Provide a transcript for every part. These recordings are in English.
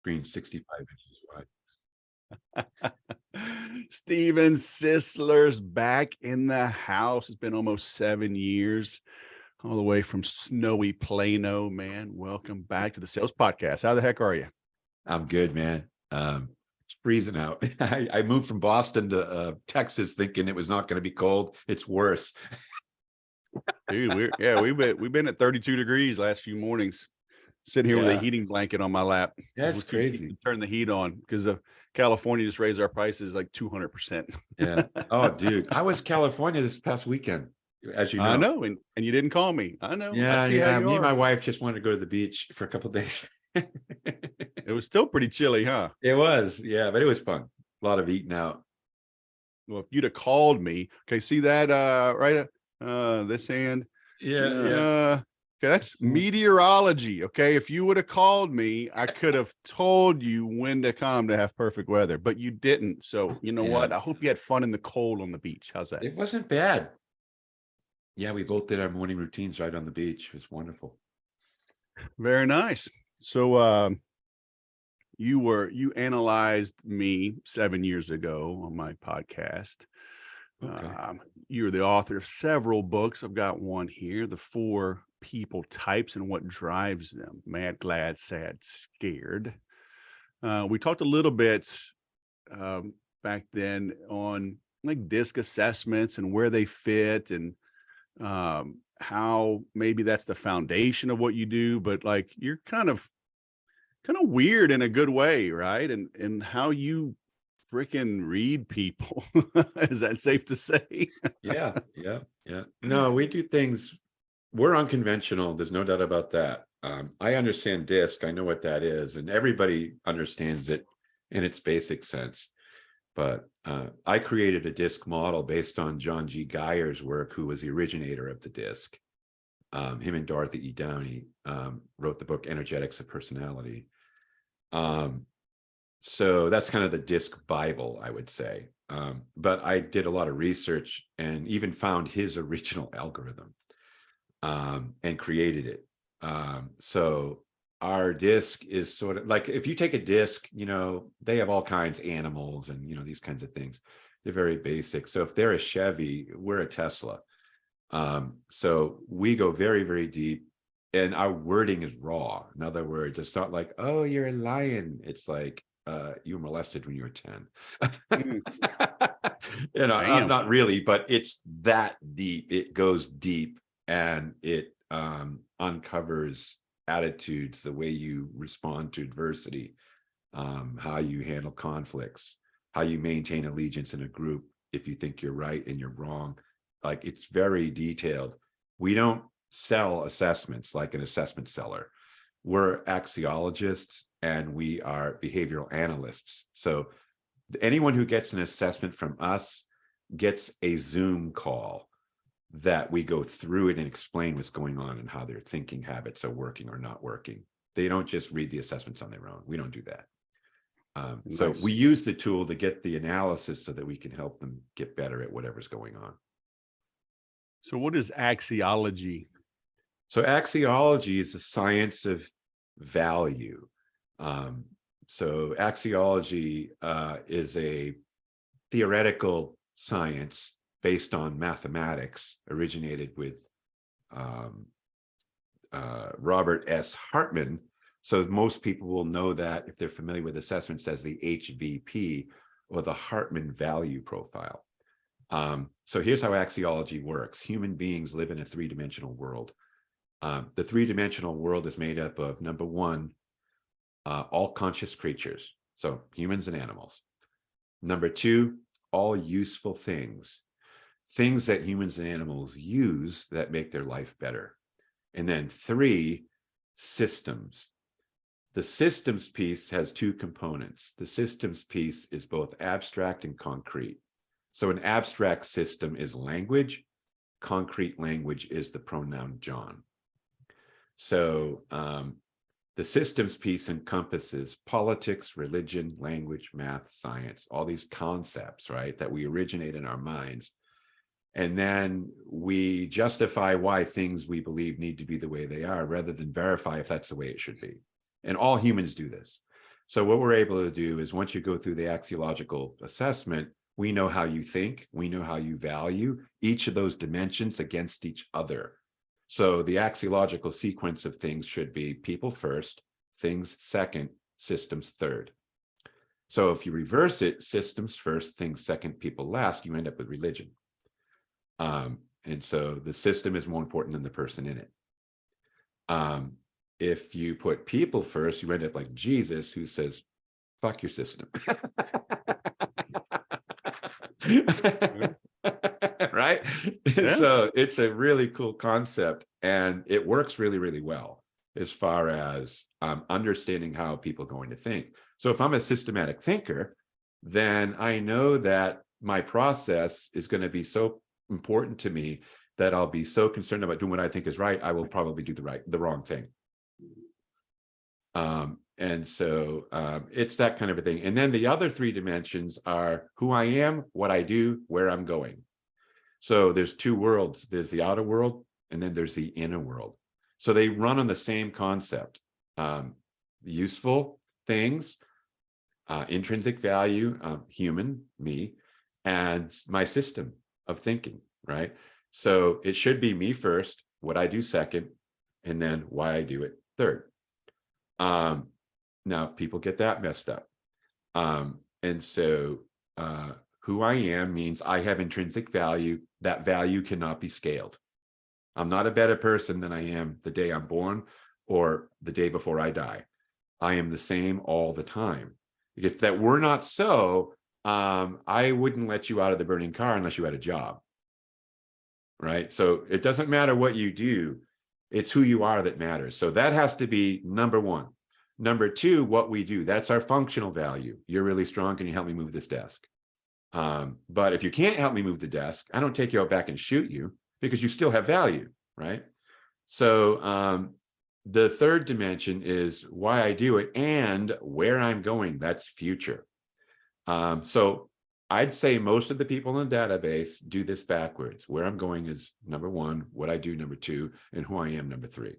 Screen 65 inches wide. Steven Sisler's back in the house. It's been almost 7 years, all the way from snowy Plano, man. Welcome back to the Sales Podcast. How the heck are you? I'm good, man. It's freezing out. I moved from Boston to Texas thinking it was not going to be cold. It's worse. Dude, we've been at 32 degrees last few mornings. Sitting here with a heating blanket on my lap. That's crazy. To turn the heat on because of California just raised our prices like 200%. Yeah. Oh, dude. I was California this past weekend, as you know. I know, and you didn't call me. I know. Yeah, I see how you me are. and my wife just wanted to go to the beach for a couple of days. It was still pretty chilly, huh? It was, yeah, but it was fun. A lot of eating out. Well, if you'd have called me, okay, see that right this hand? Yeah. Okay, that's meteorology. Okay. If you would have called me, I could have told you when to come to have perfect weather, but you didn't. So you know what? I hope you had fun in the cold on the beach. How's that? It wasn't bad. Yeah, we both did our morning routines right on the beach. It was wonderful. Very nice. So you analyzed me 7 years ago on my podcast. Okay. You're the author of several books. I've got one here, The 4 People Types and What Drives Them: Mad, Glad, Sad, Scared. We talked a little bit back then on like DISC assessments and where they fit, and how maybe that's the foundation of what you do, but like you're kind of weird in a good way, right? And how you freaking read people. Is that safe to say? Yeah. No, we do things. We're unconventional. There's no doubt about that. I understand DISC. I know what that is, and everybody understands it in its basic sense. But I created a DISC model based on John G. Geyer's work, who was the originator of the DISC. Him and Dorothy E. Downey wrote the book Energetics of Personality. So that's kind of the DISC Bible, I would say. But I did a lot of research and even found his original algorithm and created it. So our DISC is sort of like, if you take a DISC, they have all kinds of animals and, these kinds of things. They're very basic. So if they're a Chevy, we're a Tesla. So we go very, very deep, and our wording is raw. In other words, it's not like, oh, you're a lion. It's like, you were molested when you were 10. Not really, but it's that deep. It goes deep, and it uncovers attitudes, the way you respond to adversity, how you handle conflicts, how you maintain allegiance in a group if you think you're right and you're wrong. Like, it's very detailed. We don't sell assessments like an assessment seller. We're axiologists and we are behavioral analysts. So anyone who gets an assessment from us gets a Zoom call that we go through it and explain what's going on and how their thinking habits are working or not working. They don't just read the assessments on their own. We don't do that. Nice. So we use the tool to get the analysis so that we can help them get better at whatever's going on. So what is axiology? So axiology is the science of value. So axiology is a theoretical science based on mathematics, originated with Robert S. Hartman. So most people will know that, if they're familiar with assessments, as the HVP, or the Hartman value profile. So here's how axiology works. Human beings live in a three-dimensional world. The three-dimensional world is made up of, number one, all conscious creatures, so humans and animals. Number two, all useful things that humans and animals use that make their life better. And then three, systems. The systems piece has two components. The systems piece is both abstract and concrete. So an abstract system is language. Concrete language is the pronoun John. So the systems piece encompasses politics, religion, language, math, science, all these concepts, right, that we originate in our minds. And then we justify why things we believe need to be the way they are, rather than verify if that's the way it should be. And all humans do this. So what we're able to do is once you go through the axiological assessment, we know how you think, we know how you value each of those dimensions against each other. So the axiological sequence of things should be people first, things second, systems third. So if you reverse it, systems first, things second, people last, you end up with religion. And so the system is more important than the person in it. If you put people first, you end up like Jesus, who says, fuck your system. Right? Yeah. So it's a really cool concept, and it works really, really well as far as understanding how people are going to think. So if I'm a systematic thinker, then I know that my process is going to be so important to me that I'll be so concerned about doing what I think is right, I will probably do the wrong thing. And so it's that kind of a thing. And then the other three dimensions are who I am, what I do, where I'm going. So there's two worlds. There's the outer world, and then there's the inner world. So they run on the same concept. Useful things, intrinsic value, human, me, and my system of thinking, right? So it should be me first, what I do second, and then why I do it third. Now people get that messed up. And so who I am means I have intrinsic value. That value cannot be scaled. I'm not a better person than I am the day I'm born or the day before I die. I am the same all the time. If that were not so, I wouldn't let you out of the burning car unless you had a job. Right? So it doesn't matter what you do. It's who you are that matters. So that has to be number one. Number two, what we do. That's our functional value. You're really strong. Can you help me move this desk? But if you can't help me move the desk, I don't take you out back and shoot you because you still have value, right? So the third dimension is why I do it and where I'm going. That's future. So I'd say most of the people in the database do this backwards. Where I'm going is number one, what I do number two, and who I am number three.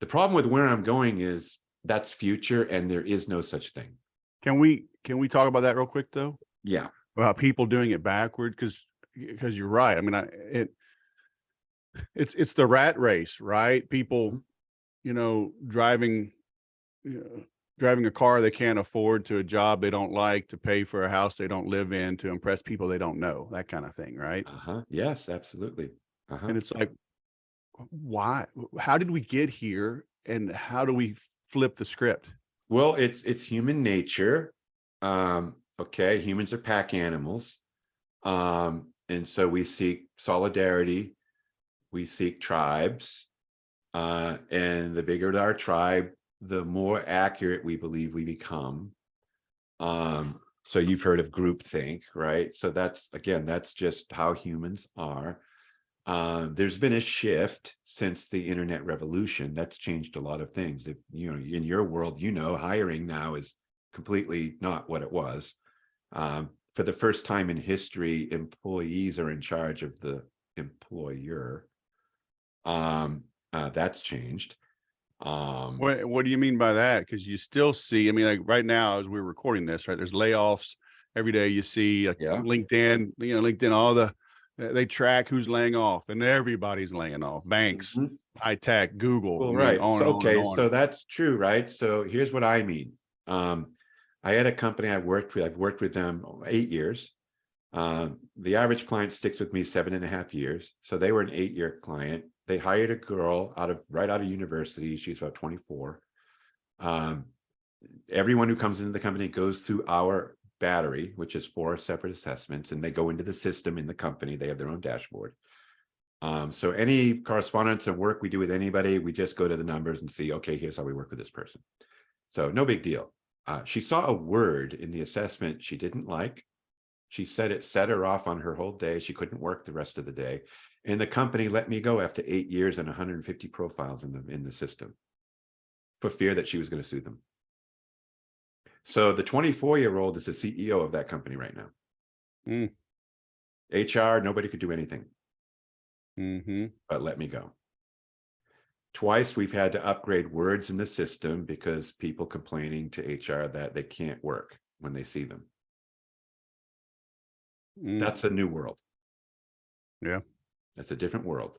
The problem with where I'm going is that's future, and there is no such thing. Can we talk about that real quick though? Yeah. About people doing it backward, because you're right. I mean, it's the rat race, right? People, driving a car they can't afford, to a job they don't like, to pay for a house they don't live in, to impress people they don't know, that kind of thing, right? Yes, absolutely. And it's like, why? How did we get here, and how do we flip the script? Well, it's human nature. Okay, humans are pack animals. And so we seek solidarity, we seek tribes, and the bigger our tribe, the more accurate we believe we become. So you've heard of groupthink, right? So that's just how humans are. There's been a shift since the internet revolution that's changed a lot of things. If, in your world, hiring now is completely not what it was. For the first time in history, employees are in charge of the employer. That's changed. What do you mean by that? Because you still see, I mean, like right now, as we're recording this, right, there's layoffs every day. You see LinkedIn, they track who's laying off, and everybody's laying off. Banks, high tech, Google, well, right. on So, and on and on. So that's true, right? So here's what I mean. I had a company I've worked with them 8 years. The average client sticks with me 7.5 years. So they were an 8-year client. They hired a girl right out of university. She's about 24. Everyone who comes into the company goes through our battery, which is 4 separate assessments, and they go into the system in the company. They have their own dashboard. So any correspondence and work we do with anybody, we just go to the numbers and see, okay, here's how we work with this person. So no big deal. She saw a word in the assessment she didn't like. She said it set her off on her whole day. She couldn't work the rest of the day. And the company let me go after 8 years and 150 profiles in the system for fear that she was going to sue them. So the 24-year-old is the CEO of that company right now. HR, nobody could do anything, but let me go. Twice we've had to upgrade words in the system because people complaining to HR that they can't work when they see them. That's a new world. Yeah. That's a different world.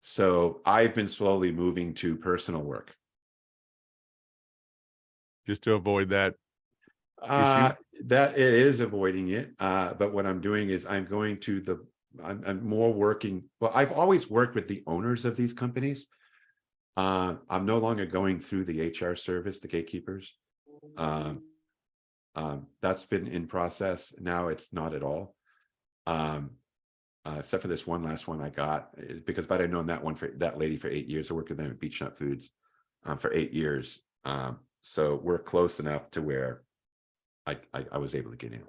So I've been slowly moving to personal work. Just to avoid that issue. That it is avoiding it. But what I'm doing is I'm going to I'm more working. Well, I've always worked with the owners of these companies. I'm no longer going through the HR service, the gatekeepers. That's been in process. Now it's not at all. Except for this one last one I got, because if I'd known that lady for 8 years, I worked with them at Beach Nut Foods for 8 years. So we're close enough to where I was able to get in.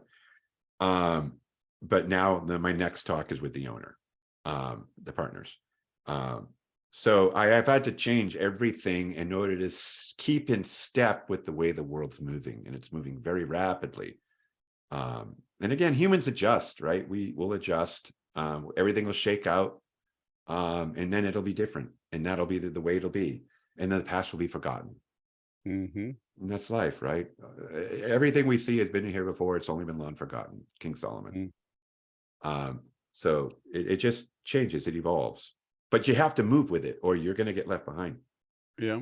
But now my next talk is with the owner, the partners. So I have had to change everything in order to keep in step with the way the world's moving, and it's moving very rapidly. And again, humans adjust, right? We will adjust. Everything will shake out, and then it'll be different, and that'll be the way it'll be, and then the past will be forgotten. Mm-hmm. And that's life, right? Everything we see has been here before. It's only been long forgotten. King Solomon. So it just changes. It evolves, but you have to move with it, or you're going to get left behind. Yeah.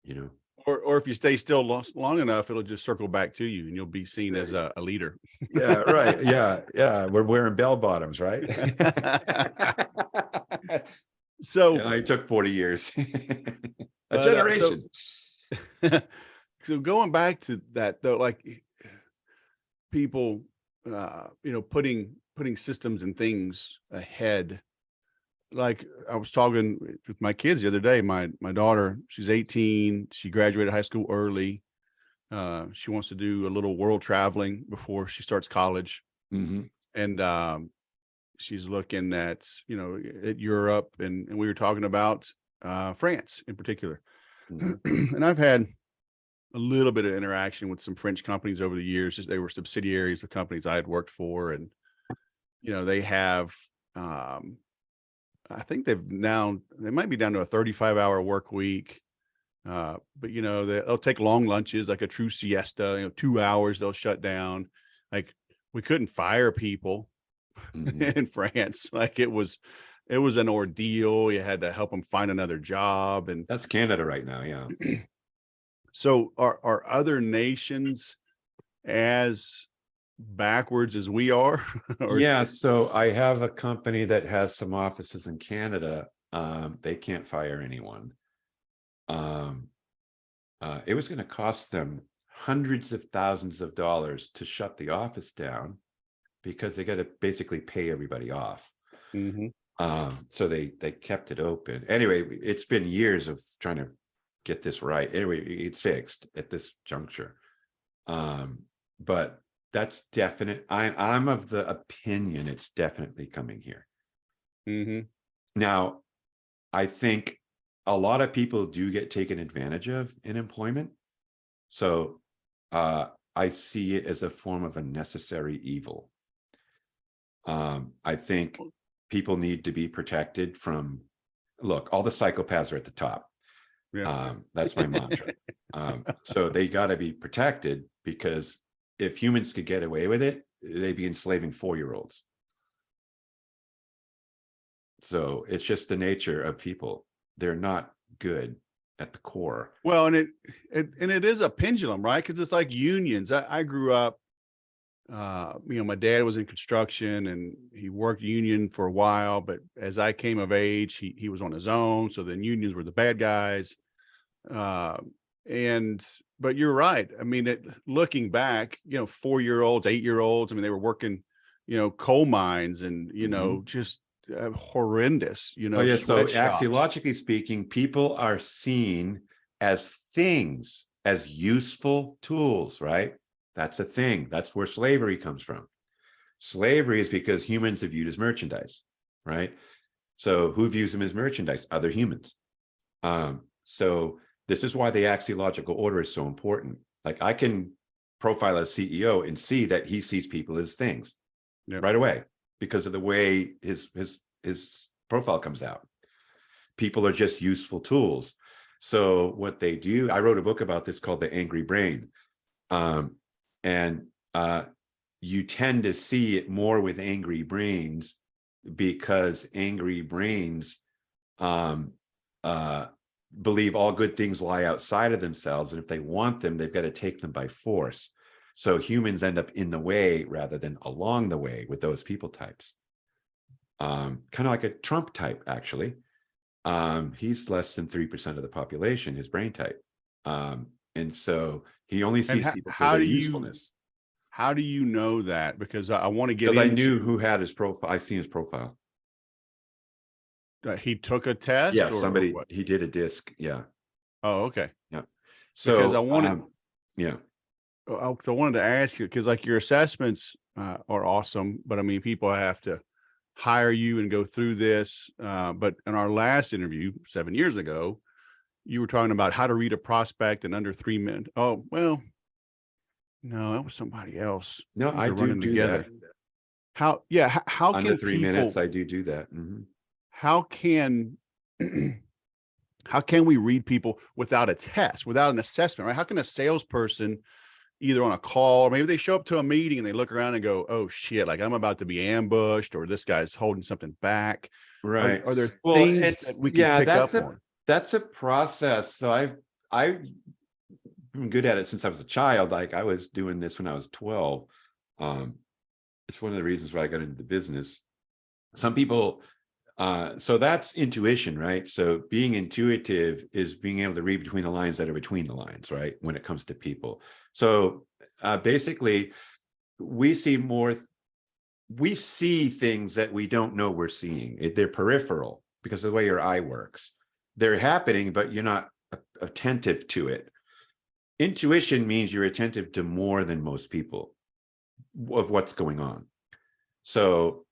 You know. Or if you stay still long enough, it'll just circle back to you, and you'll be seen as a leader. Yeah, right. Yeah. We're wearing bell bottoms, right? So and it took 40 years, a generation. So going back to that though, like people, putting systems and things ahead. Like I was talking with my kids the other day, my daughter, she's 18. She graduated high school early. She wants to do a little world traveling before she starts college. Mm-hmm. And she's looking at Europe, and we were talking about France in particular. Mm-hmm. And I've had a little bit of interaction with some French companies over the years. They were subsidiaries of companies I had worked for, and they have I think they might be down to a 35-hour work week. But they'll take long lunches, like a true siesta, 2 hours, they'll shut down. Like we couldn't fire people in France. Like it was an ordeal. You had to help them find another job. And that's Canada right now. Yeah. So are other nations as backwards as we are? Yeah. So I have a company that has some offices in Canada. They can't fire anyone. It was going to cost them hundreds of thousands of dollars to shut the office down because they got to basically pay everybody off. Mm-hmm. So they kept it open. Anyway, it's been years of trying to get this right. Anyway, it's fixed at this juncture. But that's definite. I'm of the opinion it's definitely coming here. Mm-hmm. Now, I think a lot of people do get taken advantage of in employment. So I see it as a form of a necessary evil. I think people need to be protected from, look, all the psychopaths are at the top. Yeah. That's my mantra. So they got to be protected, because if humans could get away with it, they'd be enslaving 4-year-olds. So it's just the nature of people. They're not good at the core. Well, and it is a pendulum, right? Because it's like unions. I grew up, my dad was in construction and he worked union for a while, but as I came of age, he was on his own. So then unions were the bad guys. But you're right. I mean, looking back, 4-year-olds, 8-year-olds, I mean, they were working, coal mines and, just horrendous, Oh yeah. So axiologically speaking, people are seen as things, as useful tools, right? That's a thing. That's where slavery comes from. Slavery is because humans are viewed as merchandise, right? So who views them as merchandise? Other humans. So this is why the axiological order is so important. Like I can profile a CEO and see that he sees people as things right away because of the way his profile comes out. people are just useful tools. So what they do, I wrote a book about this called The Angry Brain. And you tend to see it more with angry brains, because angry brains believe all good things lie outside of themselves. And if they want them, they've got to take them by force. So humans end up in the way rather than along the way with those people types. Kind of like a Trump type, actually. He's less than 3% of the population, his brain type. And so he only sees people for their usefulness. How do you know that? Because I want to get Because into. I knew who had his profile. I seen his profile. He took a test. Yeah, or what? he did a disc. Yeah. Oh, okay. Yeah. So because I wanted. Yeah. I wanted to ask you, because like your assessments are awesome, but I mean, people have to hire you and go through this. But in our last interview 7 years ago, you were talking about how to read a prospect in under 3 minutes. Oh, well, no, that was somebody else. No, I do together. that. How Under can 3 minutes, I do that. Mm-hmm. How can we read people without a test, without an assessment, right? How can a salesperson, either on a call, or maybe they show up to a meeting and they look around and go, oh shit, like I'm about to be ambushed, or this guy's holding something back. Right. Are there things that we can pick up on? That's a process. So I've been good at it since I was a child. Like I was doing this when I was 12. It's one of the reasons why I got into the business. Some people, so that's intuition, right? So being intuitive is being able to read between the lines that are between the lines, right? When it comes to people. So basically, we see things that we don't know we're seeing. They're peripheral because of the way your eye works. They're happening, but you're not attentive to it. Intuition means you're attentive to more than most people of what's going on. So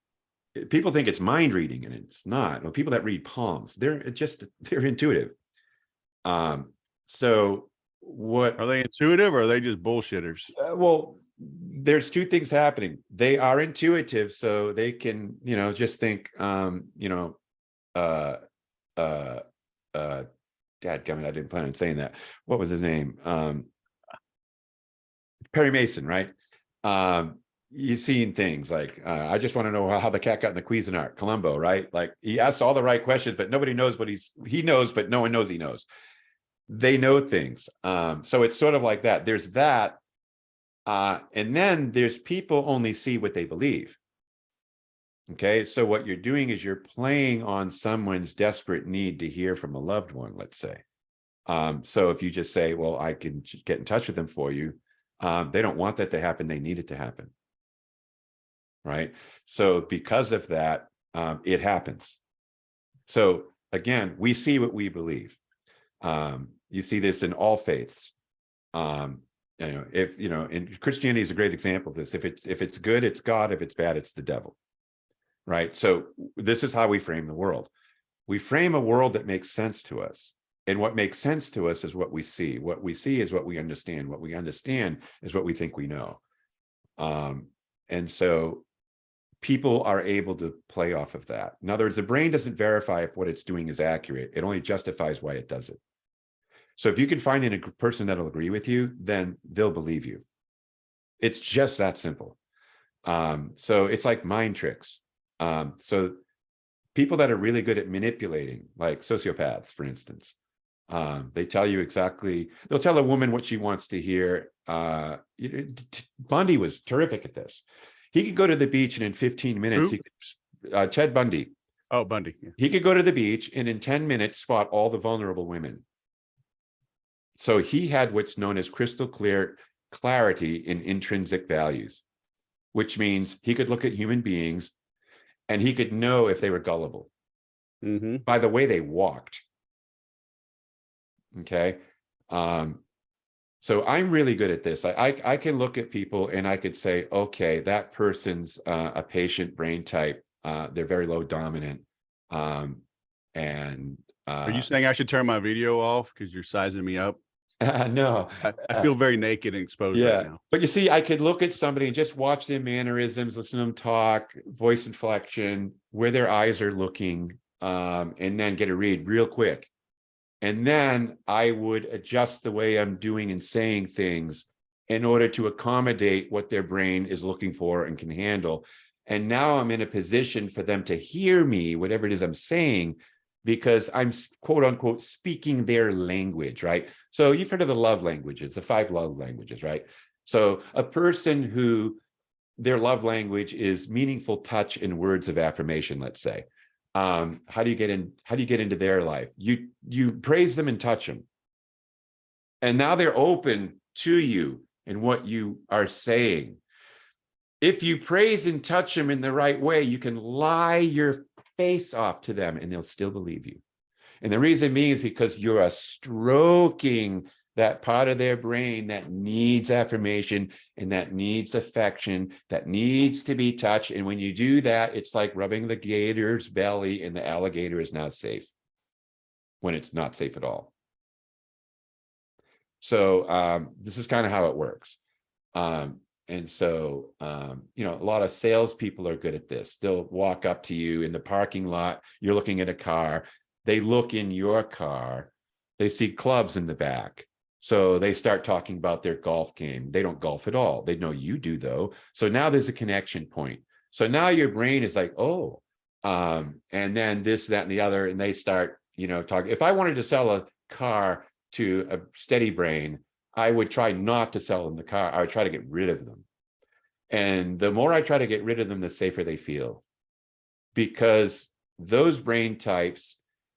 people think it's mind reading, and it's not. Well, people that read palms, they're intuitive. So what are they intuitive, or are they just bullshitters? Well, there's two things happening. They are intuitive, so they can, just think, dadgummit, I didn't plan on saying that. What was his name? Perry Mason, right? You've seen things like, I just want to know how the cat got in the Cuisinart, Columbo, right? Like he asks all the right questions, but nobody knows what he knows, but no one knows he knows. They know things. So it's sort of like that. There's that. And then there's people only see what they believe. Okay, so what you're doing is you're playing on someone's desperate need to hear from a loved one, let's say. So if you just say, well, I can get in touch with them for you, they don't want that to happen. They need it to happen. Right? So because of that, it happens. So again, we see what we believe. You see this in all faiths. And Christianity is a great example of this. If it's good, it's God. If it's bad, it's the devil. Right? So this is how we frame the world. We frame a world that makes sense to us. And what makes sense to us is what we see. What we see is what we understand. What we understand is what we think we know. And so people are able to play off of that. In other words, the brain doesn't verify if what it's doing is accurate. It only justifies why it does it. So if you can find a person that'll agree with you, then they'll believe you. It's just that simple. So it's like mind tricks. So people that are really good at manipulating, like sociopaths, for instance, they tell you exactly, they'll tell a woman what she wants to hear. Bundy was terrific at this. He could go to the beach and in 15 minutes, Ted Bundy. Oh, Bundy. Yeah. He could go to the beach and in 10 minutes spot all the vulnerable women. So he had what's known as crystal clear clarity in intrinsic values, which means he could look at human beings and he could know if they were gullible by the way they walked. Okay. So I'm really good at this. I can look at people and I could say, okay, that person's a patient brain type. They're very low dominant. Are you saying I should turn my video off because you're sizing me up? No, I feel very naked and exposed right now. But you see, I could look at somebody and just watch their mannerisms, listen to them talk, voice inflection, where their eyes are looking. and then get a read real quick. And then I would adjust the way I'm doing and saying things in order to accommodate what their brain is looking for and can handle. And now I'm in a position for them to hear me, whatever it is I'm saying, because I'm quote unquote speaking their language, right? So you've heard of the love languages, the 5 love languages, right? So a person who their love language is meaningful touch and words of affirmation, let's say. How do you get into their life? You praise them and touch them. And now they're open to you and what you are saying. If you praise and touch them in the right way, you can lie your face off to them and they'll still believe you. And the reason being is because you're stroking that part of their brain that needs affirmation and that needs affection, that needs to be touched. And when you do that, it's like rubbing the gator's belly and the alligator is now safe when it's not safe at all. So this is kind of how it works. And so, you know, a lot of salespeople are good at this. They'll walk up to you in the parking lot. You're looking at a car. They look in your car. They see clubs in the back. So they start talking about their golf game. They don't golf at all. They know you do, though. So now there's a connection point. So now your brain is like, oh, and then this, that, and the other. And they start, you know, talking. If I wanted to sell a car to a steady brain, I would try not to sell them the car. I would try to get rid of them. And the more I try to get rid of them, the safer they feel. Because those brain types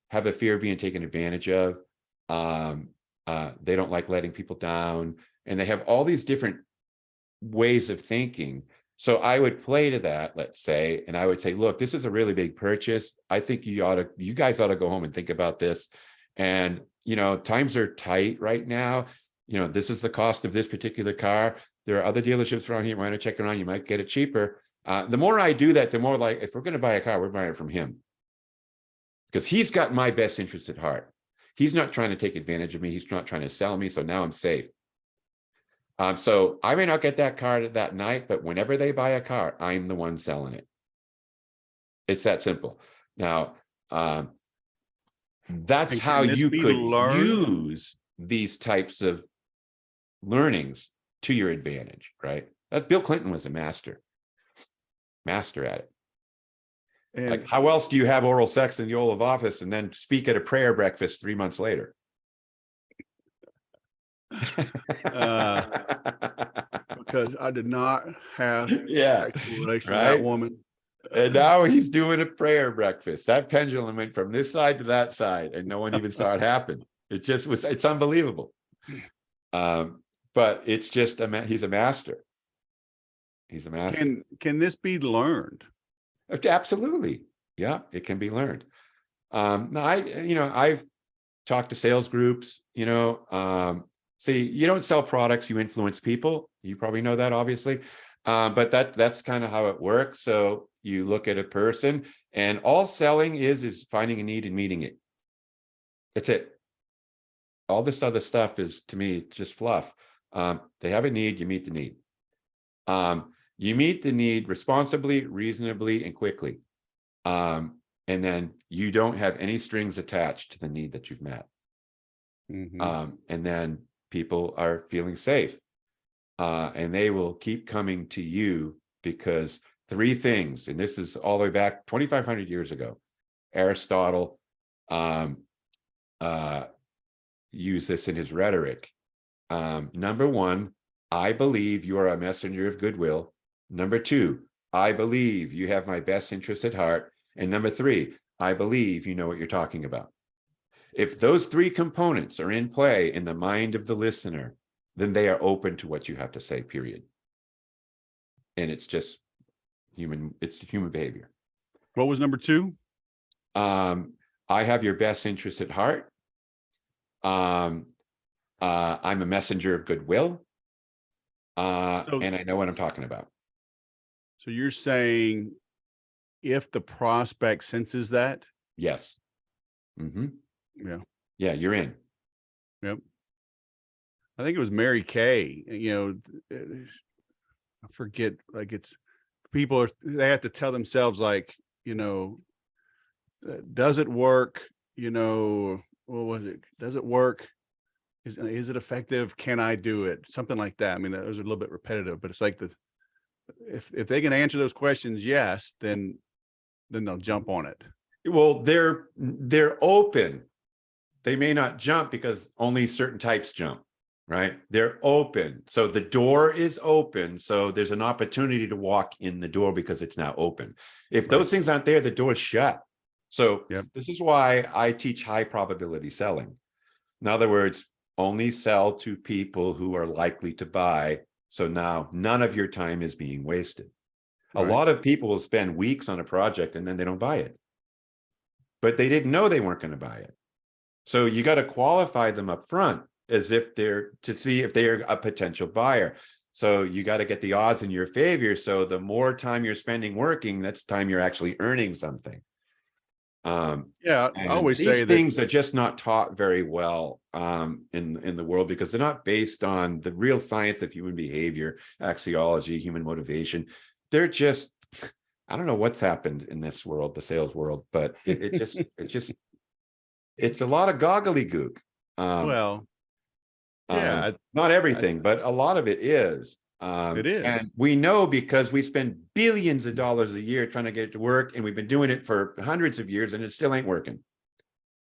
have a fear of being taken advantage of. They don't like letting people down. And they have all these different ways of thinking. So I would play to that, let's say, and I would say, look, this is a really big purchase. I think you guys ought to go home and think about this. And, you know, times are tight right now. You know, this is the cost of this particular car. There are other dealerships around here. Why not check around? You might get it cheaper. The more I do that, the more like, if we're going to buy a car, we're buying it from him. Because he's got my best interest at heart. He's not trying to take advantage of me. He's not trying to sell me. So now I'm safe. So I may not get that car that night, but whenever they buy a car, I'm the one selling it. It's that simple. Now, that's how you could use these types of learnings to your advantage, right? Bill Clinton was a master at it. And like, how else do you have oral sex in the Oval Office and then speak at a prayer breakfast 3 months later? Because I did not have sexual relation with that woman. And now he's doing a prayer breakfast. That pendulum went from this side to that side, and no one even saw it happen. It's unbelievable. But it's just he's a master. He's a master. Can this be learned? Absolutely. Yeah, it can be learned. Now I've talked to sales groups, see, you don't sell products, you influence people. You probably know that, obviously. But that's kind of how it works. So you look at a person, and all selling is finding a need and meeting it. That's it. All this other stuff is, to me, just fluff. They have a need, you meet the need. You meet the need responsibly, reasonably, and quickly. And then you don't have any strings attached to the need that you've met. Mm-hmm. And then people are feeling safe. And they will keep coming to you because 3 things, and this is all the way back 2,500 years ago, Aristotle used this in his rhetoric. Number 1, I believe you are a messenger of goodwill. Number 2, I believe you have my best interest at heart. And number 3, I believe you know what you're talking about. If those 3 components are in play in the mind of the listener, then they are open to what you have to say, period. And it's just human behavior. What was number 2? I have your best interest at heart. I'm a messenger of goodwill. And I know what I'm talking about. So you're saying if the prospect senses that? Yes. Mm-hmm. Yeah. Yeah, you're in. Yep. I think it was Mary Kay, I forget, like, it's people they have to tell themselves, like, does it work? You know, what was it? Does it work? Is it effective? Can I do it? Something like that. I mean, those are a little bit repetitive, but it's like if they can answer those questions, yes, then they'll jump on it. Well, they're open. They may not jump because only certain types jump, right? They're open. So the door is open. So there's an opportunity to walk in the door because it's now open. If those things aren't there, the door's shut. So this is why I teach high probability selling. In other words, only sell to people who are likely to buy. So now none of your time is being wasted. A lot of people will spend weeks on a project and then they don't buy it. But they didn't know they weren't going to buy it. So you got to qualify them up front as if they're to see if they're a potential buyer. So you got to get the odds in your favor. So the more time you're spending working, that's time you're actually earning something. I always say these things are just not taught very well in the world because they're not based on the real science of human behavior, axiology, human motivation. They're just, I don't know what's happened in this world, the sales world, but it's a lot of gobbledygook. Well, yeah, not everything, but a lot of it is. It is. And we know because we spend billions of dollars a year trying to get it to work, and we've been doing it for hundreds of years, and it still ain't working.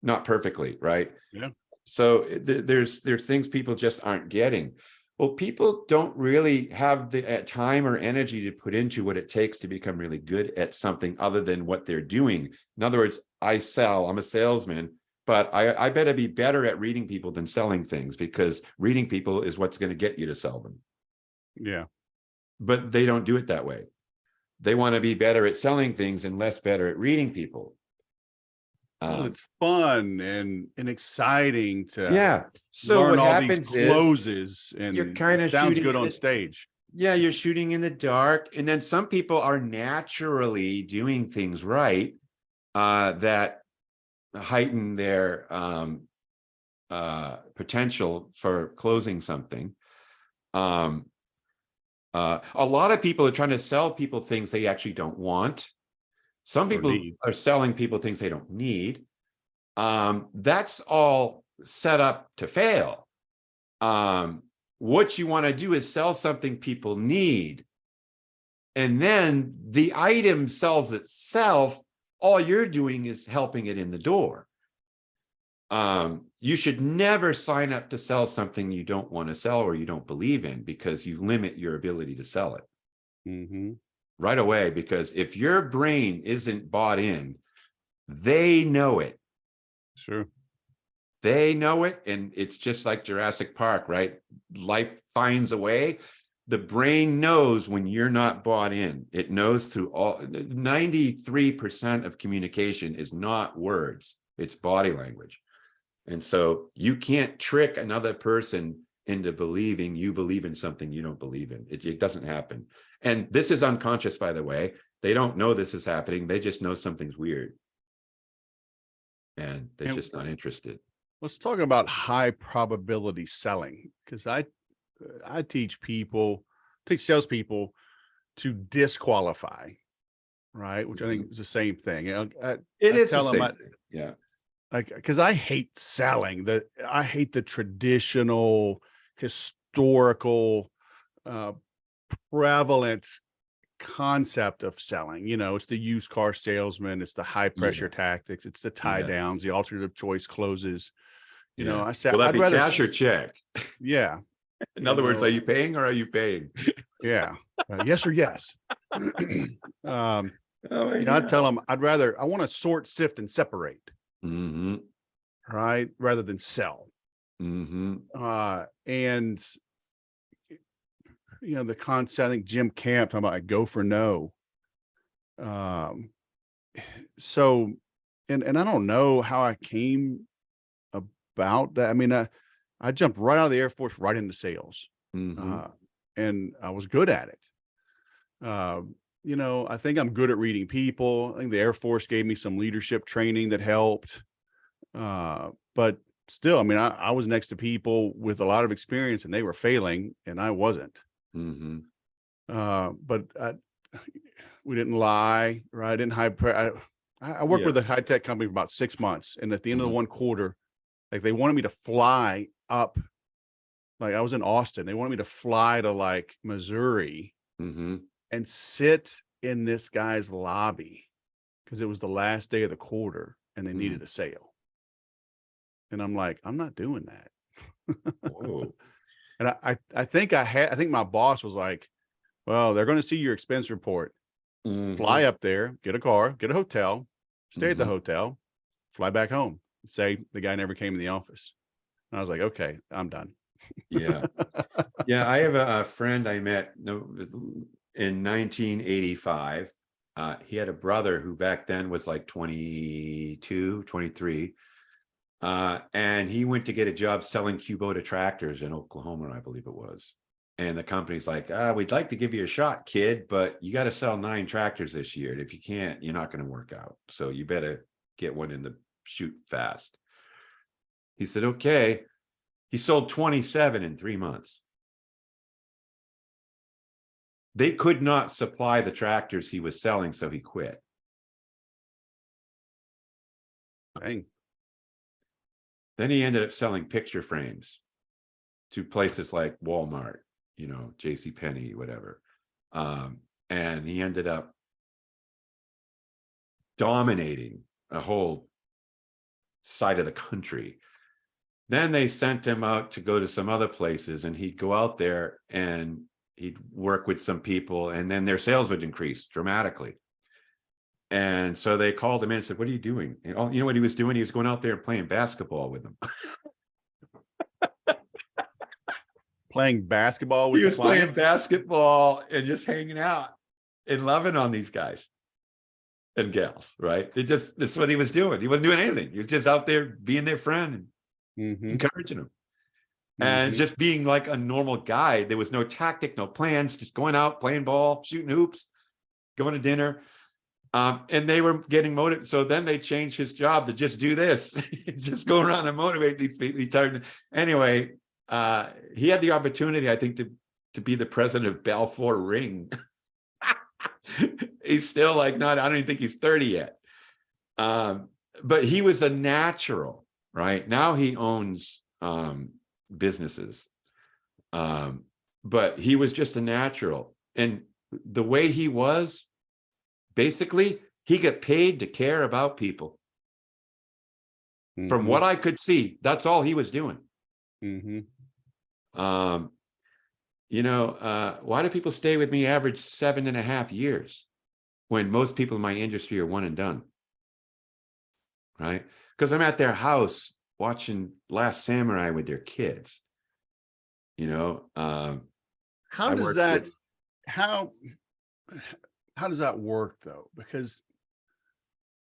Not perfectly, right? Yeah. So there's things people just aren't getting. Well, people don't really have the time or energy to put into what it takes to become really good at something other than what they're doing. In other words, I'm a salesman, but I better be better at reading people than selling things, because reading people is what's going to get you to sell them. Yeah. But they don't do it that way. They want to be better at selling things and less better at reading people. Well, it's fun and exciting to So learn what all happens these closes, and you're kind of sounds shooting good on stage. Yeah, you're shooting in the dark. And then some people are naturally doing things right that heighten their potential for closing something. A lot of people are trying to sell people things they actually don't want. Some people are selling people things they don't need. That's all set up to fail. What you want to do is sell something people need. And then the item sells itself. All you're doing is helping it in the door. You should never sign up to sell something you don't want to sell or you don't believe in, because you limit your ability to sell it right away. Because if your brain isn't bought in, they know it. Sure. They know it. And it's just like Jurassic Park, right? Life finds a way. The brain knows when you're not bought in. It knows through 93% of communication is not words, it's body language. And so you can't trick another person into believing you believe in something you don't believe in. It doesn't happen. And this is unconscious, by the way. They don't know this is happening. They just know something's weird. And they're just not interested. Let's talk about high probability selling, because I teach salespeople to disqualify, right? Which I think is the same thing. It is the same thing. Yeah. Because I hate selling. I hate the traditional, historical, prevalent concept of selling. You know, it's the used car salesman, it's the high pressure tactics, it's the tie downs, the alternative choice closes. You know, I said, will that be cash or check? Yeah. In other words, are you paying or are you paying? Yeah. Yes or yes. I tell them I want to sort, sift, and separate. Right, rather than sell. And you know, the concept, I think Jim Camp talking about go for no. So and I don't know how I came about that. I mean, I jumped right out of the Air Force right into sales. And I was good at it. You know, I think I'm good at reading people. I think the Air Force gave me some leadership training that helped. But still, I mean, I was next to people with a lot of experience and they were failing and I wasn't. But we didn't lie, right? I didn't I worked Yeah. with a high tech company for about 6 months, and at the end of the Mhm. one quarter, like they wanted me to fly up. Like I was in Austin, they wanted me to fly to like Missouri Mhm. and sit in this guy's lobby because it was the last day of the quarter and they Mm. needed a sale. And I'm like, I'm not doing that. Whoa. And I think my boss was like, well, they're going to see your expense report. Fly Mhm. up there, get a car, get a hotel, stay at the Mhm. hotel, fly back home. Say the guy never came in the office. And I was like, okay, I'm done. Yeah. Yeah, I have a friend I met in 1985. He had a brother who back then was like 22, 23. And he went to get a job selling Kubota tractors in Oklahoma, I believe it was. And the company's like, we'd like to give you a shot, kid, but you got to sell 9 tractors this year. And if you can't, you're not going to work out. So you better get one in the chute fast. He said, okay. He sold 27 in 3 months. They could not supply the tractors he was selling, so he quit. Dang. Then he ended up selling picture frames to places like Walmart, J.C. Penney, whatever. And he ended up dominating a whole side of the country. Then they sent him out to go to some other places, and he'd go out there and he'd work with some people, and then their sales would increase dramatically. And so they called him in and said, what are you doing? And you know what he was doing? He was going out there and playing basketball with them. Playing basketball with He the was playing clients. basketball and just hanging out and loving on these guys and gals, right? That's what he was doing. He wasn't doing anything. He was just out there being their friend and Mm-hmm. encouraging them. And Mm-hmm. just being like a normal guy. There was no tactic, no plans, just going out, playing ball, shooting hoops, going to dinner. And they were getting motivated. So then they changed his job to just do this, just go around and motivate these people. He started, anyway, he had the opportunity, I think, to be the president of Balfour Ring. He's still like not, I don't even think he's 30 yet. But he was a natural, right? Now he owns businesses. But he was just a natural. And the way he was, basically, he got paid to care about people. From Mm-hmm. what I could see, that's all he was doing. Mm-hmm. Why do people stay with me average 7.5 years when most people in my industry are one and done? Right? Because I'm at their house watching Last Samurai with their kids. How I does work that with how how does that work though? Because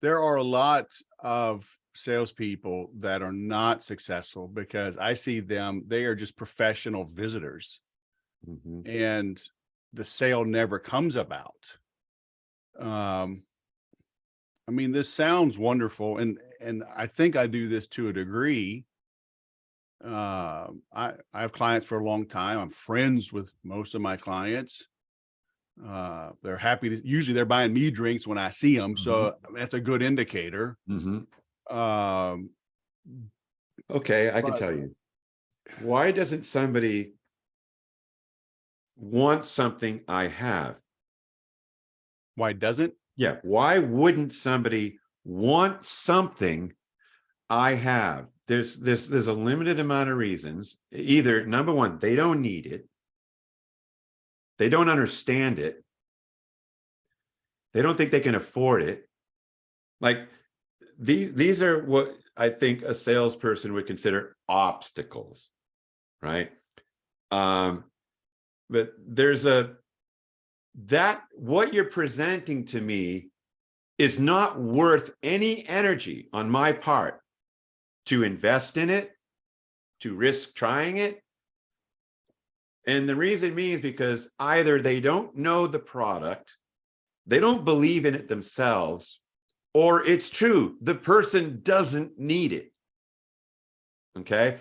there are a lot of salespeople that are not successful because I see them, they are just professional visitors Mhm. and the sale never comes about. Um, I mean, this sounds wonderful, and I think I do this to a degree. I have clients for a long time. I'm friends with most of my clients. They're happy to, usually they're buying me drinks when I see them, Mhm. so that's a good indicator. Mhm. Um, Okay, I can but tell you. Why doesn't somebody want something I have? why doesn't? Yeah, why wouldn't somebody want something I have? There's a limited amount of reasons. Either number one, they don't need it, they don't understand it, they don't think they can afford it. Like these are what I think a salesperson would consider obstacles, right? Um, but what you're presenting to me is not worth any energy on my part to invest in it, to risk trying it. And the reason being is because either they don't know the product, they don't believe in it themselves, or it's true, the person doesn't need it. Okay.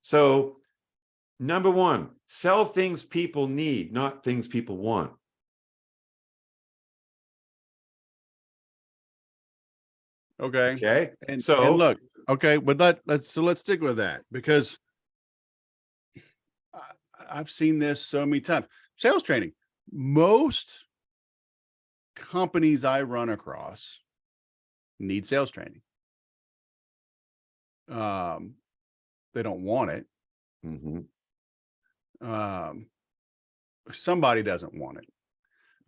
So, number one, sell things people need, not things people want. Okay. Okay. And So, look, okay, but let's stick with that, because I've seen this so many times. Sales training. Most companies I run across need sales training. They don't want it. mhm, Somebody doesn't want it.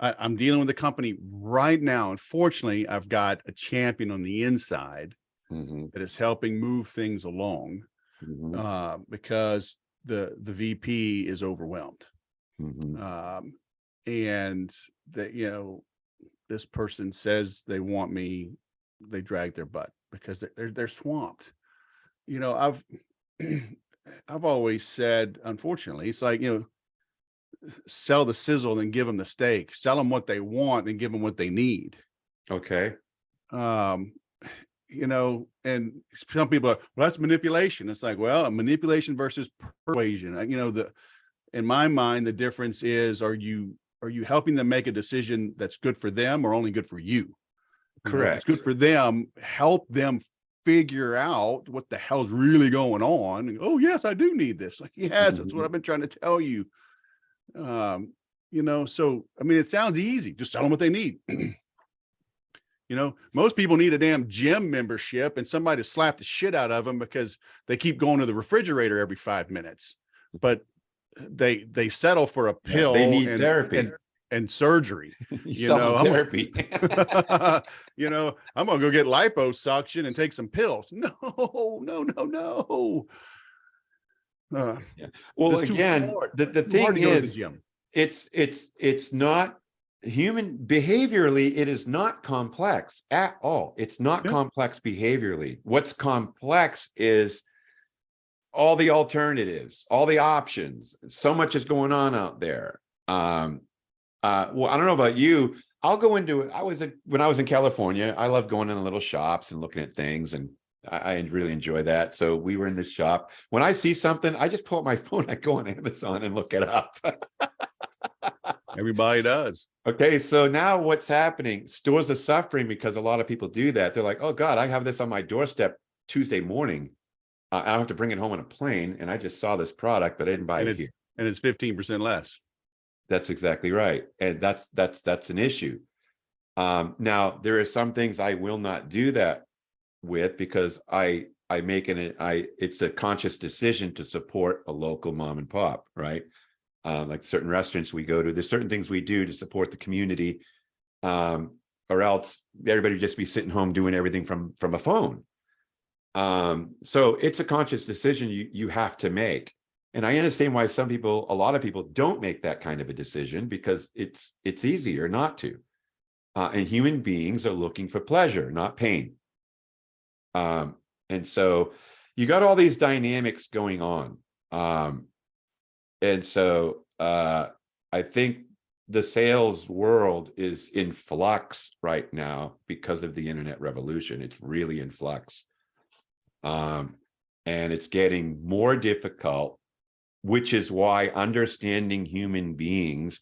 I'm dealing with a company right now. Unfortunately, I've got a champion on the inside mhm, that is helping move things along, mhm, because the VP is overwhelmed. mhm. Um, and that, this person says they want me, they drag their butt because they're swamped. I've I've always said, unfortunately, it's like, sell the sizzle and give them the steak. Sell them what they want and give them what they need. Okay. Um, and some people are, well, that's manipulation. It's like, well, manipulation versus persuasion. In my mind, the difference is, are you helping them make a decision that's good for them or only good for you? If it's good Correct. for them, help them figure out what the hell's really going on. And, oh, yes, I do need this. Like, yes, that's what Mhm. I've been trying to tell you. So I mean, it sounds easy. Just sell them what they need. Most people need a damn gym membership and somebody to slap the shit out of them because they keep going to the refrigerator every 5 minutes. But they settle for a Yeah, they pill need therapy. and surgery. You sell them I'm therapy. I'm gonna go get liposuction and take some pills. No, no, no, no. Yeah. Well, It's too again, hard. the It's too hard thing to go to the is, gym. it's not human behaviorally, it is not complex at all. It's not Yeah. complex behaviorally. What's complex is all the alternatives, all the options. So much is going on out there. Well, I don't know about you. I'll go into it. When I was in California, I love going in little shops and looking at things, and I really enjoy that. So we were in this shop. When I see something, I just pull up my phone. I go on Amazon and look it up. Everybody does. Okay, so now what's happening? Stores are suffering because a lot of people do that. They're like, "Oh God, I have this on my doorstep Tuesday morning. I don't have to bring it home on a plane, and I just saw this product, but I didn't buy And it here." it's 15% less. That's exactly right, and that's an issue. Now there are some things I will not do that with because it's a conscious decision to support a local mom and pop, right? Like certain restaurants we go to, there's certain things we do to support the community, or else everybody would just be sitting home doing everything from a phone. So it's a conscious decision you have to make. And I understand why a lot of people don't make that kind of a decision because it's easier not to. And human beings are looking for pleasure, not pain. And so you got all these dynamics going on. And so I think the sales world is in flux right now because of the internet revolution. It's really in flux. And it's getting more difficult, which is why understanding human beings,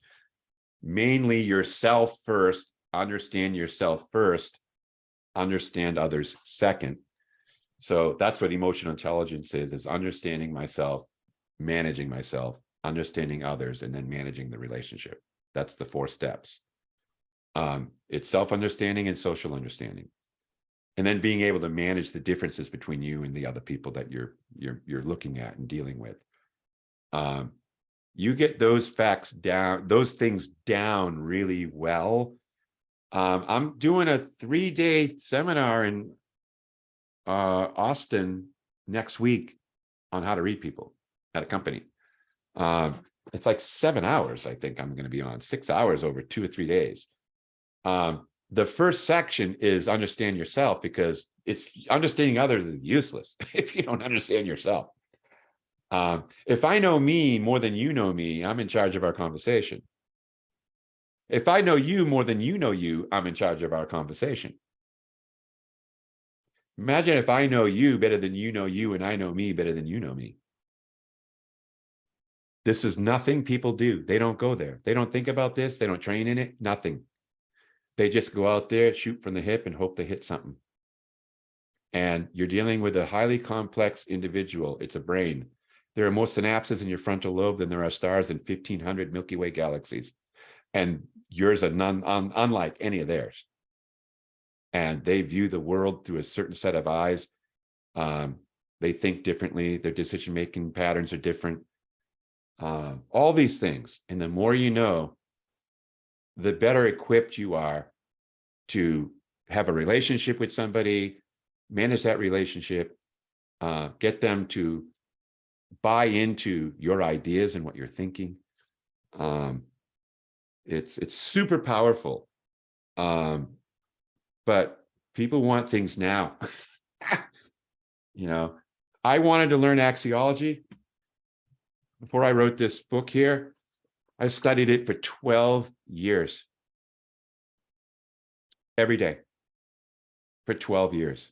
mainly yourself first, understand yourself first, understand others second. So that's what emotional intelligence is understanding myself, managing myself, understanding others, and then managing the relationship. That's the 4 steps. It's self-understanding and social understanding. And then being able to manage the differences between you and the other people that you're looking at and dealing with. You get those things down really well. I'm doing a 3-day seminar in Austin next week on how to read people at a company. It's like 7 hours. I think I'm going to be on 6 hours over 2 or 3 days. The first section is understand yourself, because it's understanding others is useless if you don't understand yourself. If I know me more than you know me, I'm in charge of our conversation. If I know you more than you know you, I'm in charge of our conversation. Imagine if I know you better than you know you, and I know me better than you know me. This is nothing people do. They don't go there. They don't think about this. They don't train in it. Nothing. They just go out there, shoot from the hip, and hope they hit something. And you're dealing with a highly complex individual. It's a brain. There are more synapses in your frontal lobe than there are stars in 1,500 Milky Way galaxies. And yours are unlike any of theirs. And they view the world through a certain set of eyes. They think differently. Their decision-making patterns are different. All these things. And the more you know, the better equipped you are to have a relationship with somebody, manage that relationship, get them to buy into your ideas and what you're thinking. It's super powerful. But people want things now. You know, I wanted to learn axiology before I wrote this book here. I studied it for 12 years. Every day for 12 years.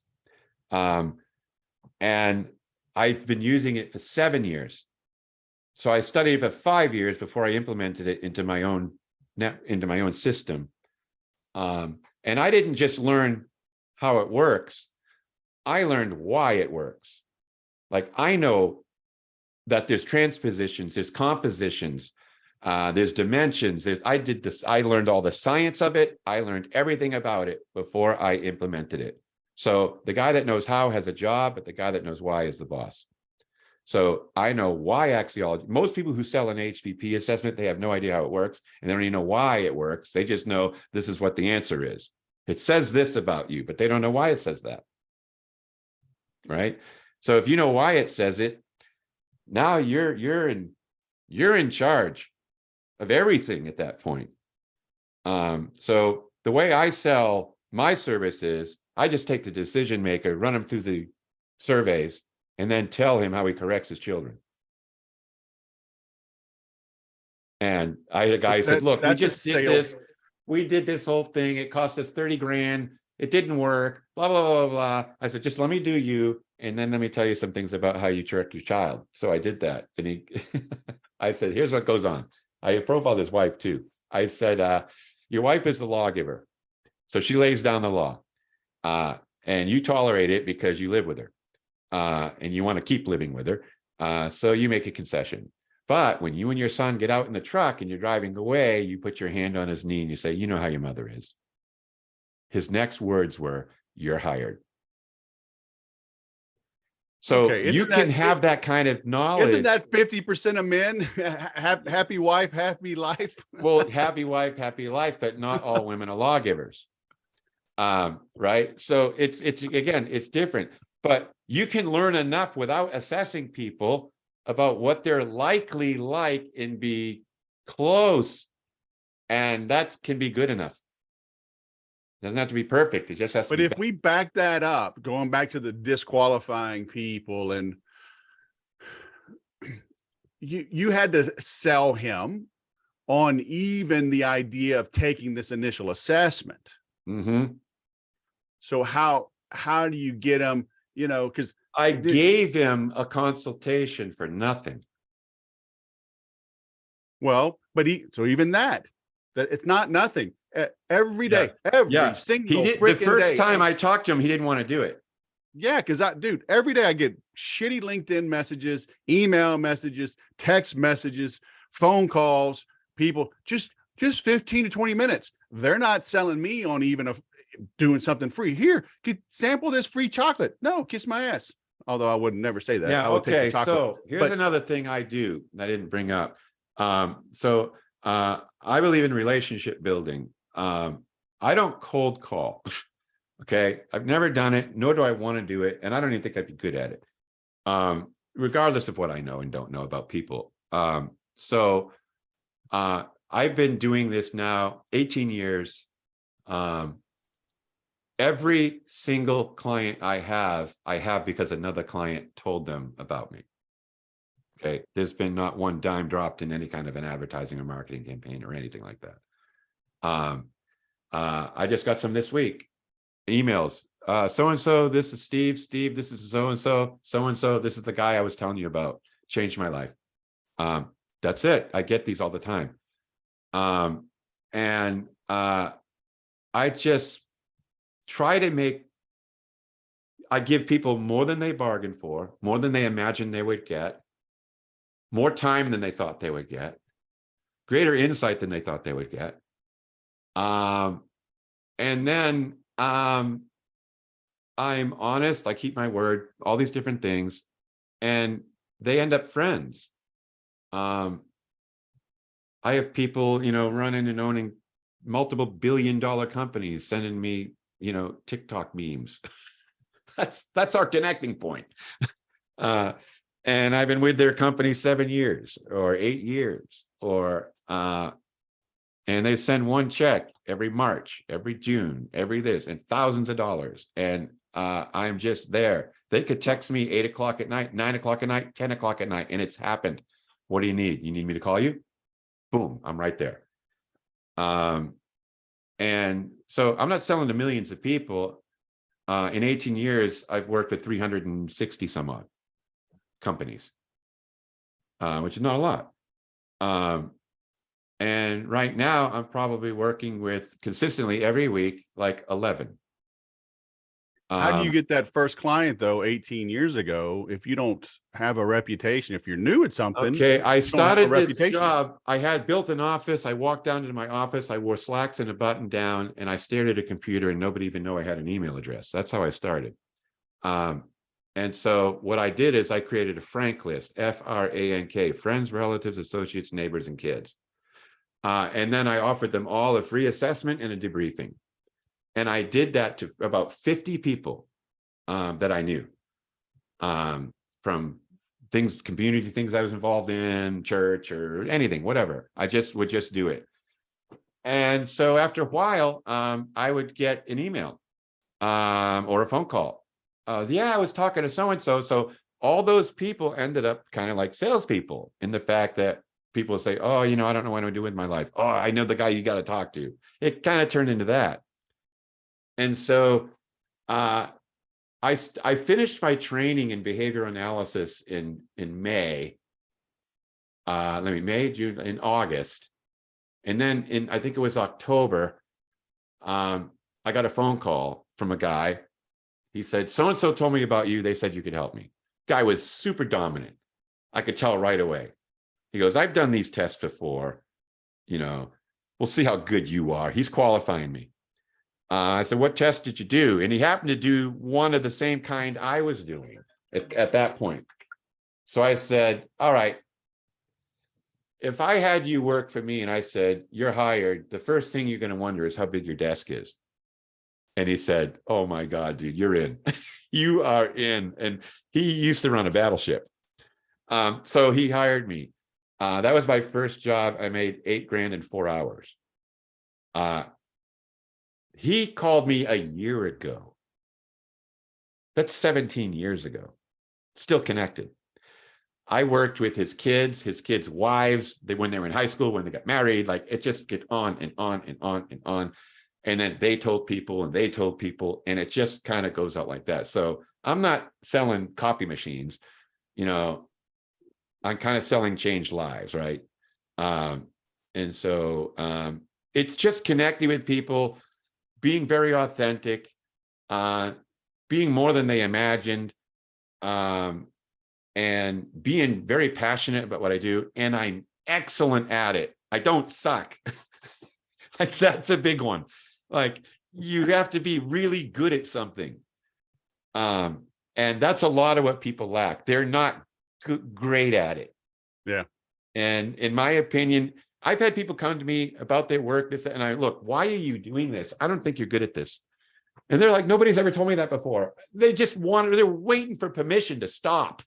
And I've been using it for 7 years. So I studied it for 5 years before I implemented it into my own system. And I didn't just learn how it works. I learned why it works. Like, I know that there's transpositions, there's compositions, there's dimensions. I learned all the science of it. I learned everything about it before I implemented it. So the guy that knows how has a job, but the guy that knows why is the boss. So I know why axiology. Most people who sell an HVP assessment, they have no idea how it works, and they don't even know why it works. They just know this is what the answer is. It says this about you, but they don't know why it says that. Right? So if you know why it says it, now you're in charge of everything at that point. So the way I sell my service is I just take the decision maker, run him through the surveys, and then tell him how he corrects his children. And I had a guy who said, look, we just did this. We did this whole thing. It cost us 30 grand. It didn't work, blah, blah, blah, blah. I said, just let me do you. And then let me tell you some things about how you correct your child. So I did that. And I said, here's what goes on. I profiled his wife too. I said, your wife is the lawgiver. So she lays down the law. And you tolerate it because you live with her. And you want to keep living with her. So you make a concession. But when you and your son get out in the truck and you're driving away, you put your hand on his knee and you say, you know how your mother is. His next words were, you're hired. So okay, you can have that kind of knowledge. Isn't that 50% of men? Happy wife, happy life. Well, happy wife, happy life, but not all women are lawgivers. Right? So it's again, it's different. But you can learn enough without assessing people about what they're likely like and be close. And that can be good enough. It doesn't have to be perfect. It just has to be. But if we back that up, going back to the disqualifying people, and you had to sell him on even the idea of taking this initial assessment. Mm-hmm. So how do you get him, you know, because I gave him a consultation for nothing. Well, but even that it's not nothing. Every day, every single the first time I talked to him, he didn't want to do it. Yeah, because dude, every day I get shitty LinkedIn messages, email messages, text messages, phone calls, people just 15 to 20 minutes. They're not selling me on even doing something free. Here, sample this free chocolate. No, kiss my ass. Although I would never say that. Yeah, okay. So here's another thing I do that I didn't bring up. I believe in relationship building. I don't cold call. Okay. I've never done it, nor do I want to do it. And I don't even think I'd be good at it. Regardless of what I know and don't know about people. I've been doing this now 18 years. Every single client I have because another client told them about me. Okay. There's been not one dime dropped in any kind of an advertising or marketing campaign or anything like that. I just got some this week. Emails. So-and-so, this is Steve. Steve, this is so-and-so. So-and-so, this is the guy I was telling you about. Changed my life. That's it. I get these all the time. I just try to make, I give people more than they bargained for, more than they imagined they would get, more time than they thought they would get, greater insight than they thought they would get. And then I'm honest, I keep my word, all these different things, and they end up friends. I have people, running and owning multiple billion-dollar companies sending me, TikTok memes. That's our connecting point. And I've been with their company 7 years or 8 years, and they send one check every March, every June, every this, and thousands of dollars. And I'm just there. They could text me 8 o'clock at night, 9 o'clock at night, 10 o'clock at night, and it's happened. What do you need? You need me to call you? Boom, I'm right there. And so I'm not selling to millions of people. In 18 years, I've worked with 360 some odd companies, which is not a lot. And right now, I'm probably working with consistently every week, like 11. How do you get that first client though, 18 years ago, if you don't have a reputation? If you're new at something, Okay, I you don't have a started this reputation. job. I had built an office. I walked down into my office. I wore slacks and a button down, and I stared at a computer, and nobody even knew I had an email address. That's how I started. And so what I did is I created a frank list, FRANK, friends, relatives, associates, neighbors, and kids. And then I offered them all a free assessment and a debriefing. And I did that to about 50 people that I knew, from community things I was involved in, church or anything, whatever. I would just do it. And so after a while, I would get an email or a phone call. Yeah, I was talking to so-and-so. So all those people ended up kind of like salespeople, in the fact that people say, oh, I don't know what I'm doing with my life. Oh, I know the guy you got to talk to. It kind of turned into that. And so I finished my training in behavioral analysis in May. May, June, in August. And then I think it was October, I got a phone call from a guy. He said, so-and-so told me about you. They said you could help me. Guy was super dominant. I could tell right away. He goes, I've done these tests before. We'll see how good you are. He's qualifying me. I said, what test did you do? And he happened to do one of the same kind I was doing at that point. So I said, all right, if I had you work for me and I said, you're hired, the first thing you're going to wonder is how big your desk is. And he said, oh my God, dude, you're in. You are in. And he used to run a battleship. So he hired me. That was my first job. I made $8,000 in 4 hours. He called me a year ago. That's 17 years ago. Still connected. I worked with his kids' wives. When they were in high school, when they got married, like it just get on and on and on and on. And then they told people and they told people, and it just kind of goes out like that. So I'm not selling copy machines, I'm kind of selling changed lives, right? And so it's just connecting with people, being very authentic, being more than they imagined, and being very passionate about what I do. And I'm excellent at it. I don't suck. Like that's a big one. Like you have to be really good at something. And that's a lot of what people lack. They're not great at it. Yeah. And in my opinion, I've had people come to me about their work, and I look, why are you doing this? I don't think you're good at this. And they're like, nobody's ever told me that before. They're waiting for permission to stop,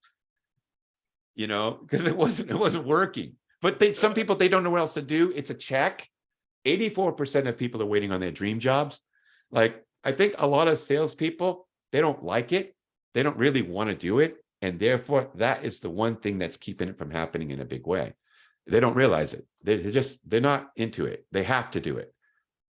because it wasn't working. But some people, they don't know what else to do. It's a check. 84% of people are waiting on their dream jobs. Like, I think a lot of salespeople, they don't like it. They don't really want to do it. And therefore, that is the one thing that's keeping it from happening in a big way. They don't realize it. They're not into it. They have to do it.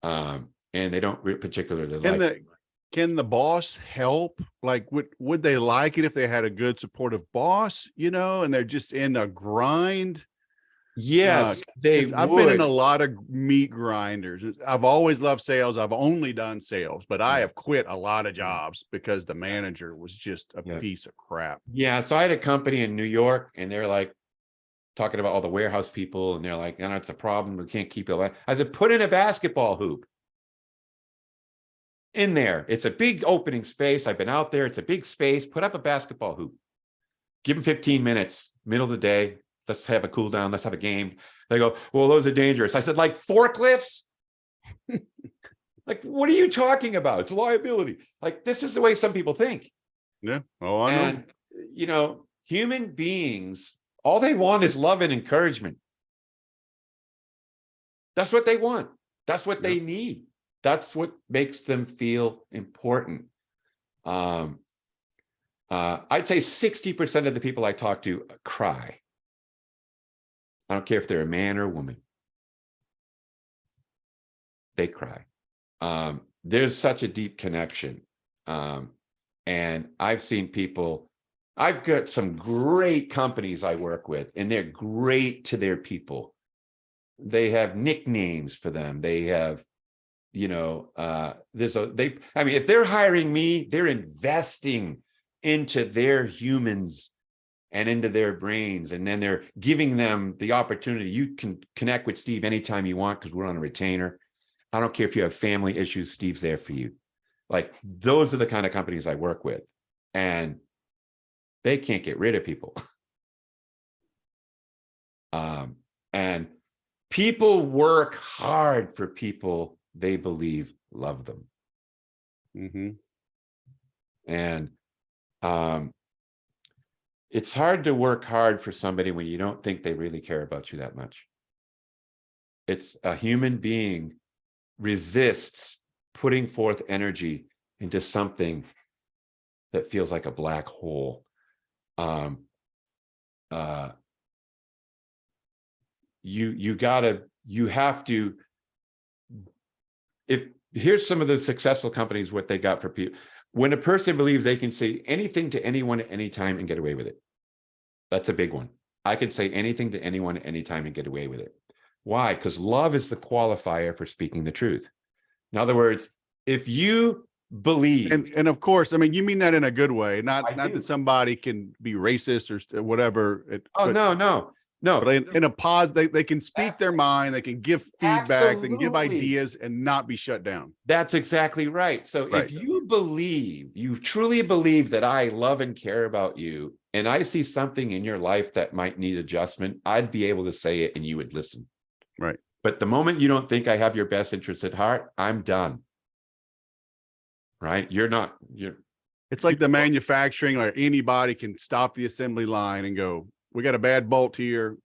And they don't particularly like it. Can the boss help? Like, would they like it if they had a good supportive boss, and they're just in a grind? Yes, they Because I've been in a would. lot of meat grinders. I've always loved sales. I've only done sales, but I Yeah. have quit a lot of Yeah. jobs because the manager was just a Yeah. piece of crap. Yeah. So I had a company in New York, and they're like talking about all the warehouse people, and they're like, "No, it's a problem. We can't keep it." I said, "Put in a basketball hoop in there. It's a big opening space. I've been out there. It's a big space. Put up a basketball hoop. Give them 15 minutes, middle of the day. Let's have a cool down. Let's have a game." They go, "Well, those are dangerous." I said, "Like forklifts? Like, what are you talking about? It's liability." Like, this is the way some people think. Yeah. Oh, I know. And, human beings, all they want is love and encouragement. That's what they want. That's what they need. That's what makes them feel important. I'd say 60% of the people I talk to cry. I don't care if they're a man or a woman. They cry. There's such a deep connection. And I've seen people, I've got some great companies I work with, and they're great to their people. They have nicknames for them. They have, I mean, if they're hiring me, they're investing into their humans and into their brains. And then they're giving them the opportunity. You can connect with Steve anytime you want, because we're on a retainer. I don't care if you have family issues, Steve's there for you. Like, those are the kind of companies I work with, and they can't get rid of people. And people work hard for people they believe love them. Mm-hmm. And it's hard to work hard for somebody when you don't think they really care about you that much. It's a human being resists putting forth energy into something that feels like a black hole. You have to, if here's some of the successful companies, what they got for people. When a person believes they can say anything to anyone at any time and get away with it. That's a big one. I can say anything to anyone at any time and get away with it. Why? Because love is the qualifier for speaking the truth. In other words, if you believe, and of course, I mean, you mean that in a good way, not do. that somebody can be racist or whatever. No. But in a pause, they can speak their mind, they can give feedback, they can give ideas and not be shut down. That's exactly right. So if you truly believe that I love and care about you, and I see something in your life that might need adjustment, I'd be able to say it and you would listen. Right. But the moment you don't think I have your best interest at heart, I'm done. Right? It's like the manufacturing, like anybody can stop the assembly line and go, "We got a bad bolt here."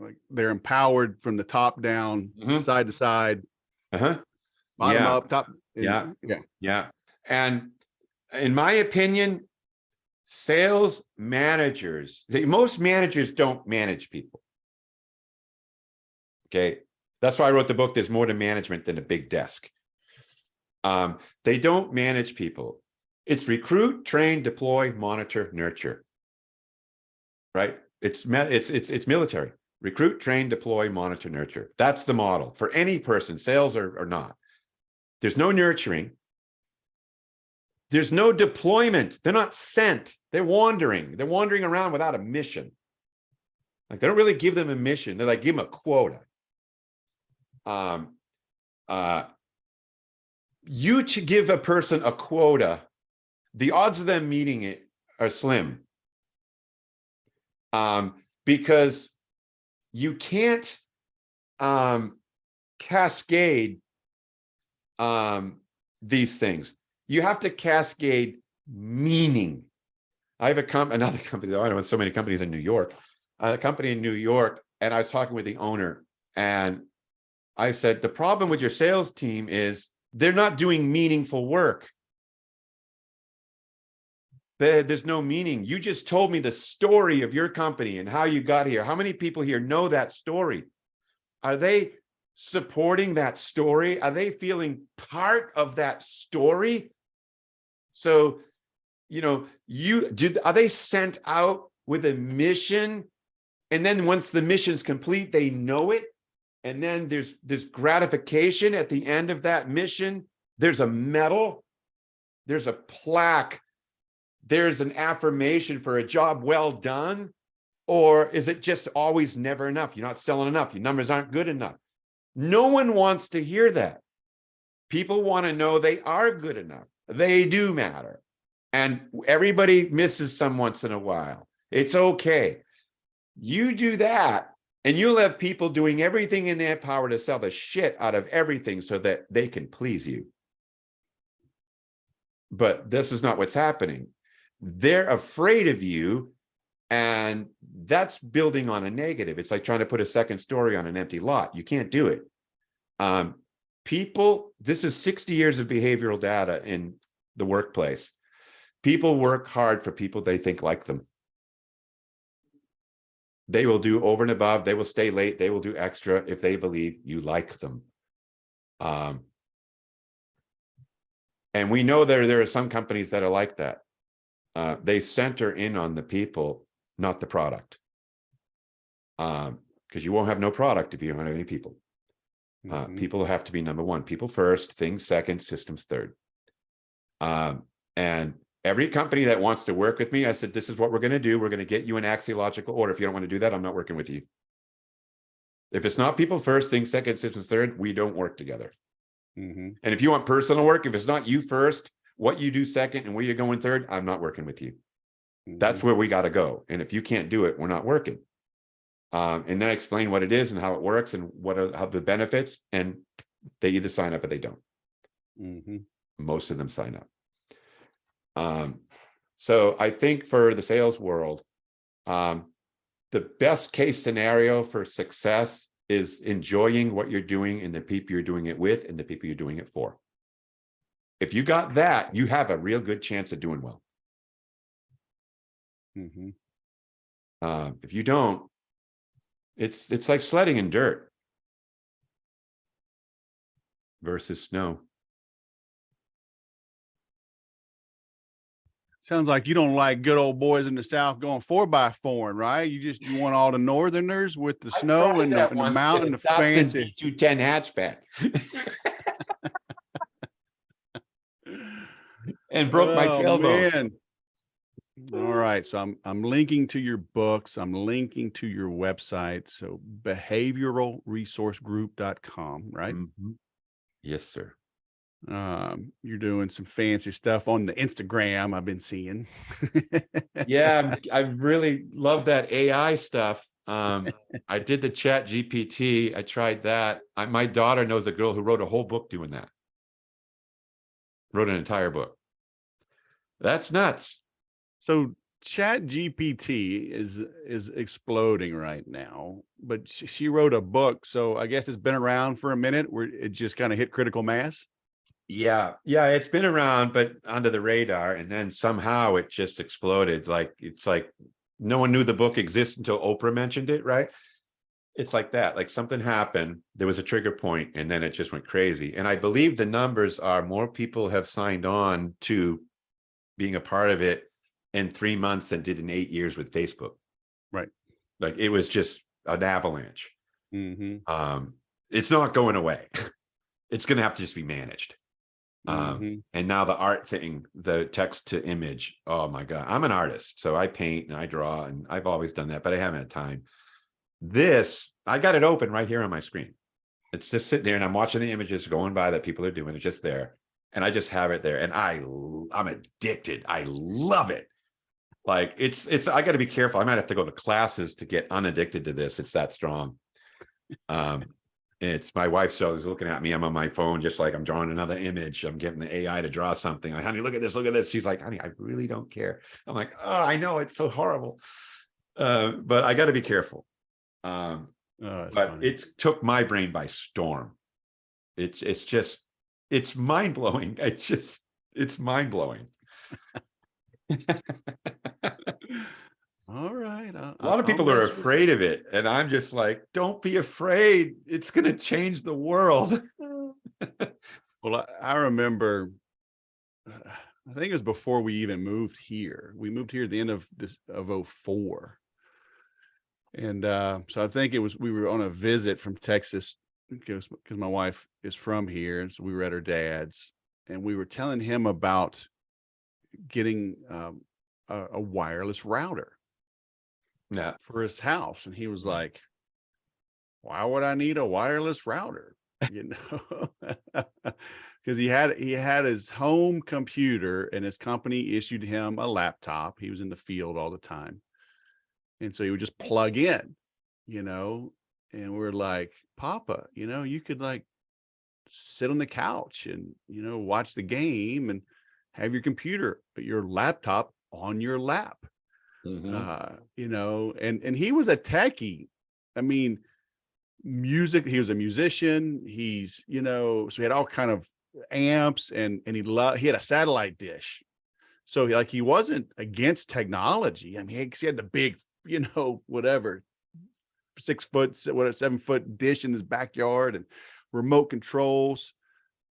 Like, they're empowered from the top down, side to side, bottom up, top. Yeah. And in my opinion, sales managers, most managers don't manage people. Okay. That's why I wrote the book, There's More to Management Than a Big Desk. They don't manage people. It's recruit, train, deploy, monitor, nurture. Right? It's military. Recruit, train, deploy, monitor, nurture. That's the model for any person, sales or not. There's no nurturing. There's no deployment. They're not sent. They're wandering. They're wandering around without a mission. Like, they don't really give them a mission. They're like, give them a quota. You to give a person a quota, the odds of them meeting it are slim. Because you can't cascade these things. You have to cascade meaning. I have another company, though I know so many companies in New York, a company in New York, and I was talking with the owner, and I said, the problem with your sales team is they're not doing meaningful work. There's no meaning. You just told me the story of your company and how you got here. How many people here know that story? Are they supporting that story? Are they feeling part of that story? So, are they sent out with a mission And then once the mission's complete, they know it. And then there's gratification at the end of that mission. There's a medal, there's a plaque, there's an affirmation for a job well done. Or is it just always never enough? You're not selling enough. Your numbers aren't good enough. No one wants to hear that. People want to know they are good enough. They do matter. And everybody misses some once in a while. It's okay. You do that, and you'll have people doing everything in their power to sell the shit out of everything so that they can please you. But this is not what's happening. They're afraid of you, and that's building on a negative. It's like trying to put a second story on an empty lot. You can't do it. People, this is 60 years of behavioral data in the workplace. People work hard for people they think like them. They will do over and above. They will stay late. They will do extra if they believe you like them. And we know there are some companies that are like that. They center in on the people, not the product. Because you won't have no product if you don't have any people. People have to be number one. People first, things second, systems third. And every company that wants to work with me, I said, this is what we're going to do. We're going to get you an axiological order. If you don't want to do that, I'm not working with you. If it's not people first, things second, systems third, we don't work together. And if you want personal work, if it's not you first, what you do second, and where you're going third, I'm not working with you. That's where we got to go. And if you can't do it, we're not working. And then explain what it is and how it works and how the benefits, and they either sign up or they don't. Most of them sign up. So I think for the sales world, the best case scenario for success is enjoying what you're doing and the people you're doing it with and the people you're doing it for. If you got that, you have a real good chance of doing well. If you don't, it's like sledding in dirt versus snow. Sounds like you don't like good old boys in the South going 4x4, right? You want all the Northerners with the snow and the mountain, the fancy 210 hatchback. And broke my tailbone. Man. All right. So I'm linking to your books. I'm linking to your website. So behavioralresourcegroup.com, right? Yes, sir. You're doing some fancy stuff on the Instagram I've been seeing. Yeah, I really love that AI stuff. I did the Chat GPT. I tried that. My daughter knows a girl who wrote a whole book doing that. Wrote an entire book. That's nuts. So Chat GPT is exploding right now, but she wrote a book. So I guess it's been around for a minute where it just kind of hit critical mass. Yeah, it's been around, but under the radar, and then somehow it just exploded. It's like no one knew the book existed until Oprah mentioned it, right? It's like that. Like something happened, there was a trigger point, and then it just went crazy. And I believe the numbers are more people have signed on to being a part of it in 3 months than did in 8 years with Facebook. Right. Like it was just an avalanche. It's not going away. It's going to have to just be managed. And now the art thing, the text to image, oh my God, I'm an artist. So I paint and I draw, and I've always done that, but I haven't had time. This, I got it open right here on my screen. It's just sitting there and I'm watching the images going by that people are doing. It's just there. And I just have it there, and I'm addicted. I love it. Like I got to be careful. I might have to go to classes to get unaddicted to this. It's that strong. It's my wife's always looking at me. I'm on my phone, just like I'm drawing another image. I'm getting the AI to draw something. Like, honey, look at this, look at this. She's like, honey, I really don't care. I'm like, oh, I know, it's so horrible. But I got to be careful. But funny. It took my brain by storm. It's mind blowing. It's mind blowing. All right. A lot of people are afraid of it, and I'm just like, don't be afraid. It's going to change the world. Well, I remember, I think it was before we even moved here. We moved here at the end of 04. And so I think we were on a visit from Texas because my wife is from here. And so we were at her dad's, and we were telling him about getting a wireless router Yeah. for his house. And he was like, why would I need a wireless router? You know, because he had his home computer and his company issued him a laptop. He was in the field all the time. And so he would just plug in, you know, and we're like, Papa, you know, you could like sit on the couch and, you know, watch the game and have your computer, your laptop on your lap. You know, and he was a techie. I mean, he was a musician. He's, you know, so he had all kind of amps and he had a satellite dish. So like, he wasn't against technology. I mean, he had the big, you know, whatever, 7-foot dish in his backyard and remote controls,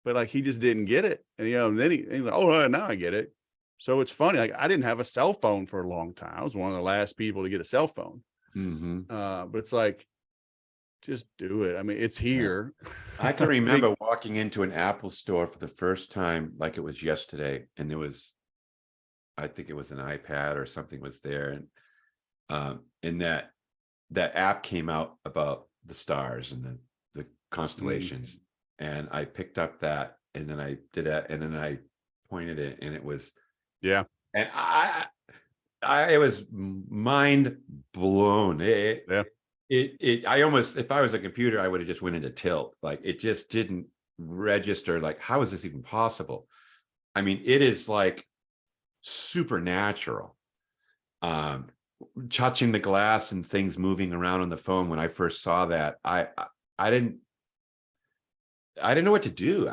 but like, he just didn't get it. And, you know, and then he's like, oh, now I get it. So it's funny. Like, I didn't have a cell phone for a long time. I was one of the last people to get a cell phone. But it's like, just do it. I mean, it's here. I can remember walking into an Apple store for the first time, like it was yesterday, and there was, I think it was an iPad or something was there, and that app came out about the stars and the constellations, and I picked up that, and then I did that, and then I pointed it, and it was, yeah, and I was mind blown. I almost, if I was a computer, I would have just went into tilt. Like, it just didn't register. Like, how is this even possible? I mean, it is like supernatural. Touching the glass and things moving around on the phone. When I first saw that, I didn't know what to do.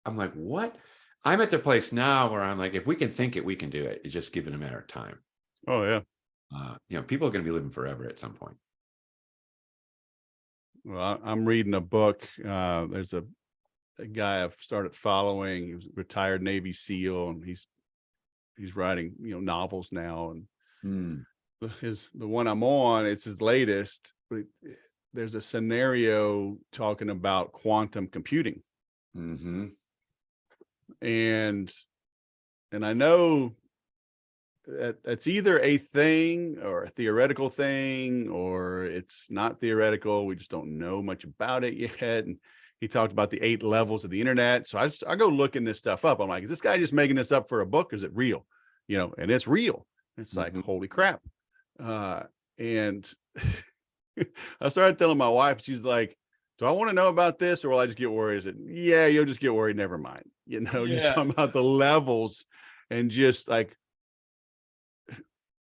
I'm like, what? I'm at the place now where I'm like, if we can think it, we can do it. It's just given a matter of time. Oh yeah. You know, people are going to be living forever at some point. Well, I'm reading a book. There's a guy I've started following. He was a retired Navy SEAL, and he's writing, you know, novels now. And the one I'm on, it's his latest. But there's a scenario talking about quantum computing, and I know that's either a thing or a theoretical thing, or it's not theoretical. We just don't know much about it yet. And he talked about the 8 levels of the internet. So I go looking this stuff up. I'm like, is this guy just making this up for a book? Or is it real? You know, and it's real. It's like, holy crap. And I started telling my wife, she's like, do I want to know about this, or will I just get worried? I said, yeah, you'll just get worried. Never mind. You know, just talking about the levels, and just like,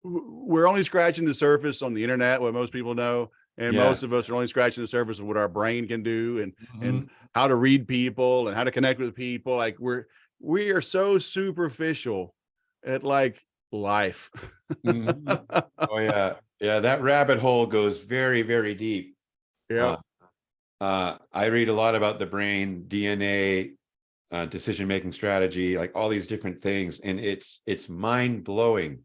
we're only scratching the surface on the internet, what most people know. And most of us are only scratching the surface of what our brain can do, and how to read people and how to connect with people. Like, we are so superficial at like life. Oh yeah. Yeah. That rabbit hole goes very, very deep. Yeah. I read a lot about the brain, DNA, decision-making strategy, like all these different things. And it's mind-blowing.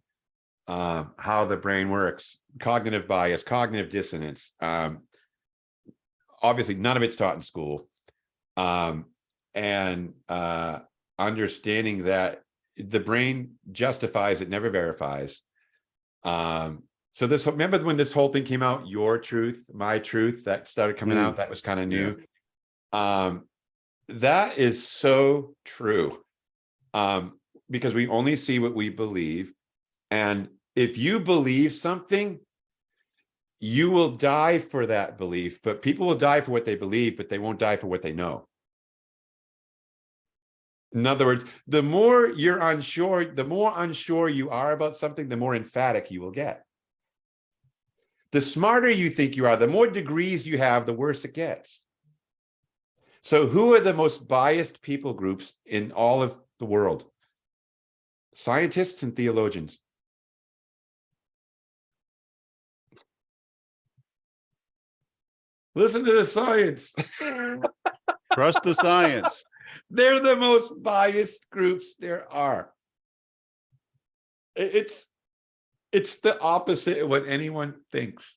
How the brain works, cognitive bias, cognitive dissonance. Obviously, none of it's taught in school. And understanding that the brain justifies, it never verifies. So remember when this whole thing came out, your truth, my truth, that started coming out, that was kind of new. That is so true. Because we only see what we believe. And if you believe something, you will die for that belief. But people will die for what they believe, but they won't die for what they know. In other words, the more you're unsure, the more unsure you are about something, the more emphatic you will get. The smarter you think you are, the more degrees you have, the worse it gets. So who are the most biased people groups in all of the world? Scientists and theologians. Listen to the science. Trust the science. They're the most biased groups there are. It's the opposite of what anyone thinks.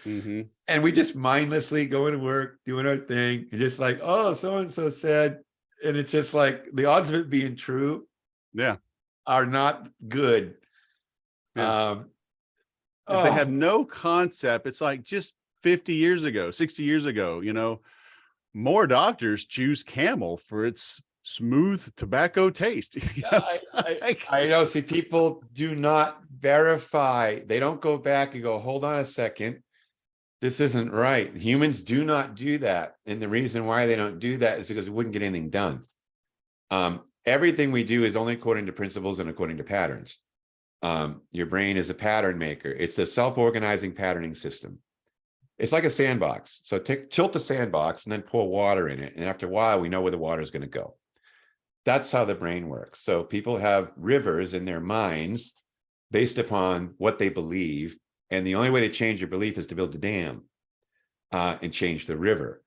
Mm-hmm. And we just mindlessly going to work, doing our thing, and just like, oh, so-and-so said, and it's just like the odds of it being true Yeah. are not good. Yeah. Um, If they oh, have no concept, it's like just 50 years ago, 60 years ago, more doctors choose Camel for its smooth tobacco taste. I know. See, people do not verify. They don't go back and go, hold on a second. This isn't right. Humans do not do that. And the reason why they don't do that is because we wouldn't get anything done. Everything we do is only according to principles and according to patterns. Your brain is a pattern maker. It's a self-organizing patterning system. It's like a sandbox. So tilt the sandbox and then pour water in it. And after a while, we know where the water is going to go. That's how the brain works. So people have rivers in their minds based upon what they believe. And the only way to change your belief is to build a dam and change the river.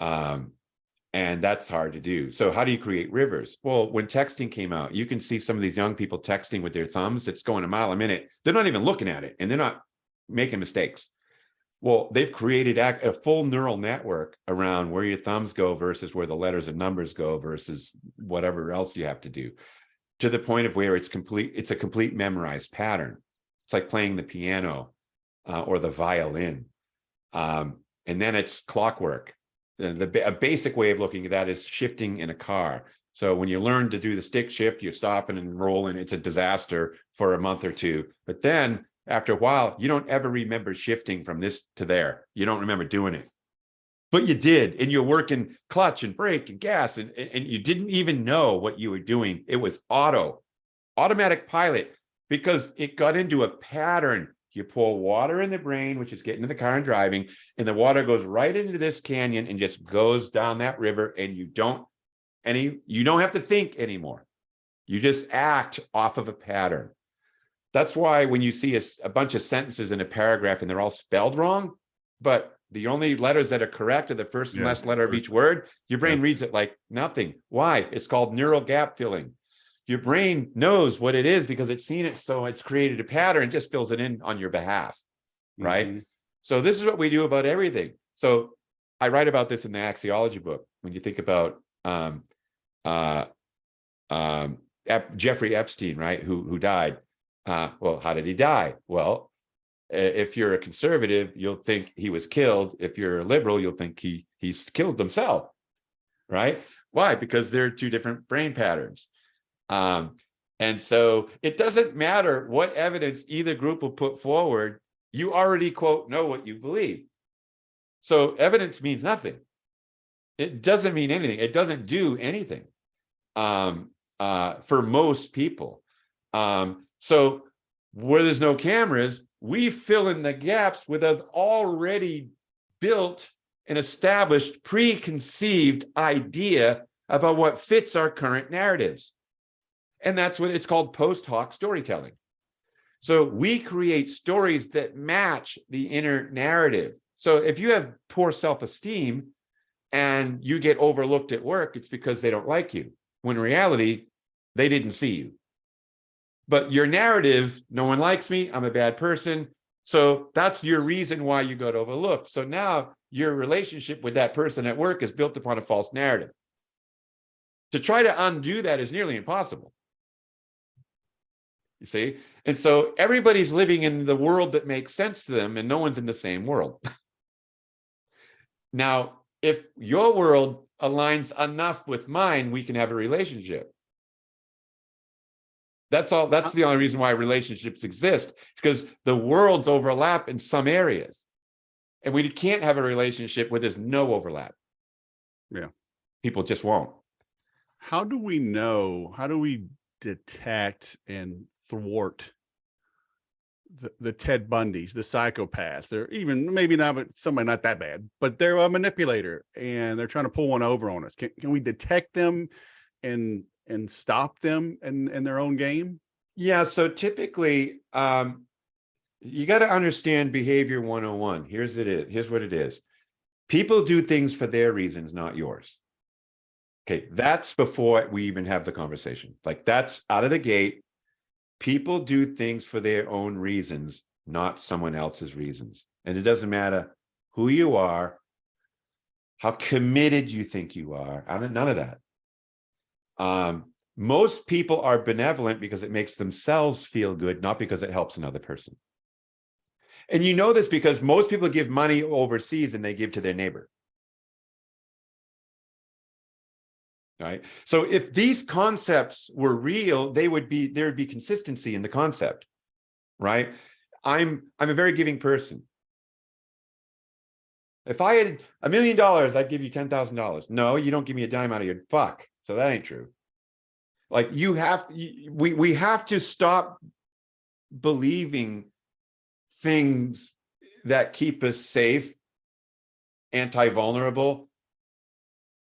And that's hard to do. So how do you create rivers? Well, when texting came out, you can see some of these young people texting with their thumbs. It's going a mile a minute. They're not even looking at it and they're not making mistakes. Well, they've created a full neural network around where your thumbs go versus where the letters and numbers go versus whatever else you have to do, to the point of where it's a complete memorized pattern. It's like playing the piano or the violin. And then it's clockwork. A basic way of looking at that is shifting in a car. So when you learn to do the stick shift, you're stopping and rolling. It's a disaster for a month or two. But then after a while, you don't ever remember shifting from this to there. You don't remember doing it. But you did, and you're working clutch and brake and gas, and you didn't even know what you were doing. It was automatic pilot, because it got into a pattern. You pour water in the brain, which is getting in the car and driving, and the water goes right into this canyon and just goes down that river, and you don't have to think anymore. You just act off of a pattern. That's why when you see a bunch of sentences in a paragraph and they're all spelled wrong, but the only letters that are correct are the first and last letter of each word, your brain reads it like nothing. Why? It's called neural gap filling. Your brain knows what it is because it's seen it, so it's created a pattern, just fills it in on your behalf, right? Mm-hmm. So this is what we do about everything. So I write about this in the Axiology book. When you think about Jeffrey Epstein, right, who died. Well, how did he die? Well, if you're a conservative, you'll think he was killed. If you're a liberal, you'll think he's killed himself, right? Why? Because they're two different brain patterns. And so it doesn't matter what evidence either group will put forward. You already, quote, know what you believe. So evidence means nothing. It doesn't mean anything. It doesn't do anything for most people. So where there's no cameras, we fill in the gaps with an already built and established preconceived idea about what fits our current narratives. And that's what it's called post hoc storytelling. So we create stories that match the inner narrative. So if you have poor self-esteem and you get overlooked at work, it's because they don't like you, when in reality, they didn't see you. But your narrative, no one likes me, I'm a bad person. So that's your reason why you got overlooked. So now your relationship with that person at work is built upon a false narrative. To try to undo that is nearly impossible. You see? And so everybody's living in the world that makes sense to them, and no one's in the same world. Now, if your world aligns enough with mine, we can have a relationship. That's all. That's the only reason why relationships exist, because the worlds overlap in some areas, and we can't have a relationship where there's no overlap. Yeah, people just won't. How do we know? How do we detect and thwart the Ted Bundys, the psychopaths, or even maybe not, but somebody not that bad, but they're a manipulator and they're trying to pull one over on us? Can we detect them and stop them in their own game? Yeah. So typically, you got to understand behavior 101. Here's what it is. People do things for their reasons, not yours. Okay. That's before we even have the conversation. Like, that's out of the gate. People do things for their own reasons, not someone else's reasons. And it doesn't matter who you are, how committed you think you are. None of that. Most people are benevolent because it makes themselves feel good, not because it helps another person. And you know this because most people give money overseas and they give to their neighbor. Right? So if these concepts were real, there would be consistency in the concept, right? I'm a very giving person. If I had $1 million, I'd give you $10,000. No, you don't give me a dime out of your fuck. So that ain't true. Like we have to stop believing things that keep us safe, anti-vulnerable,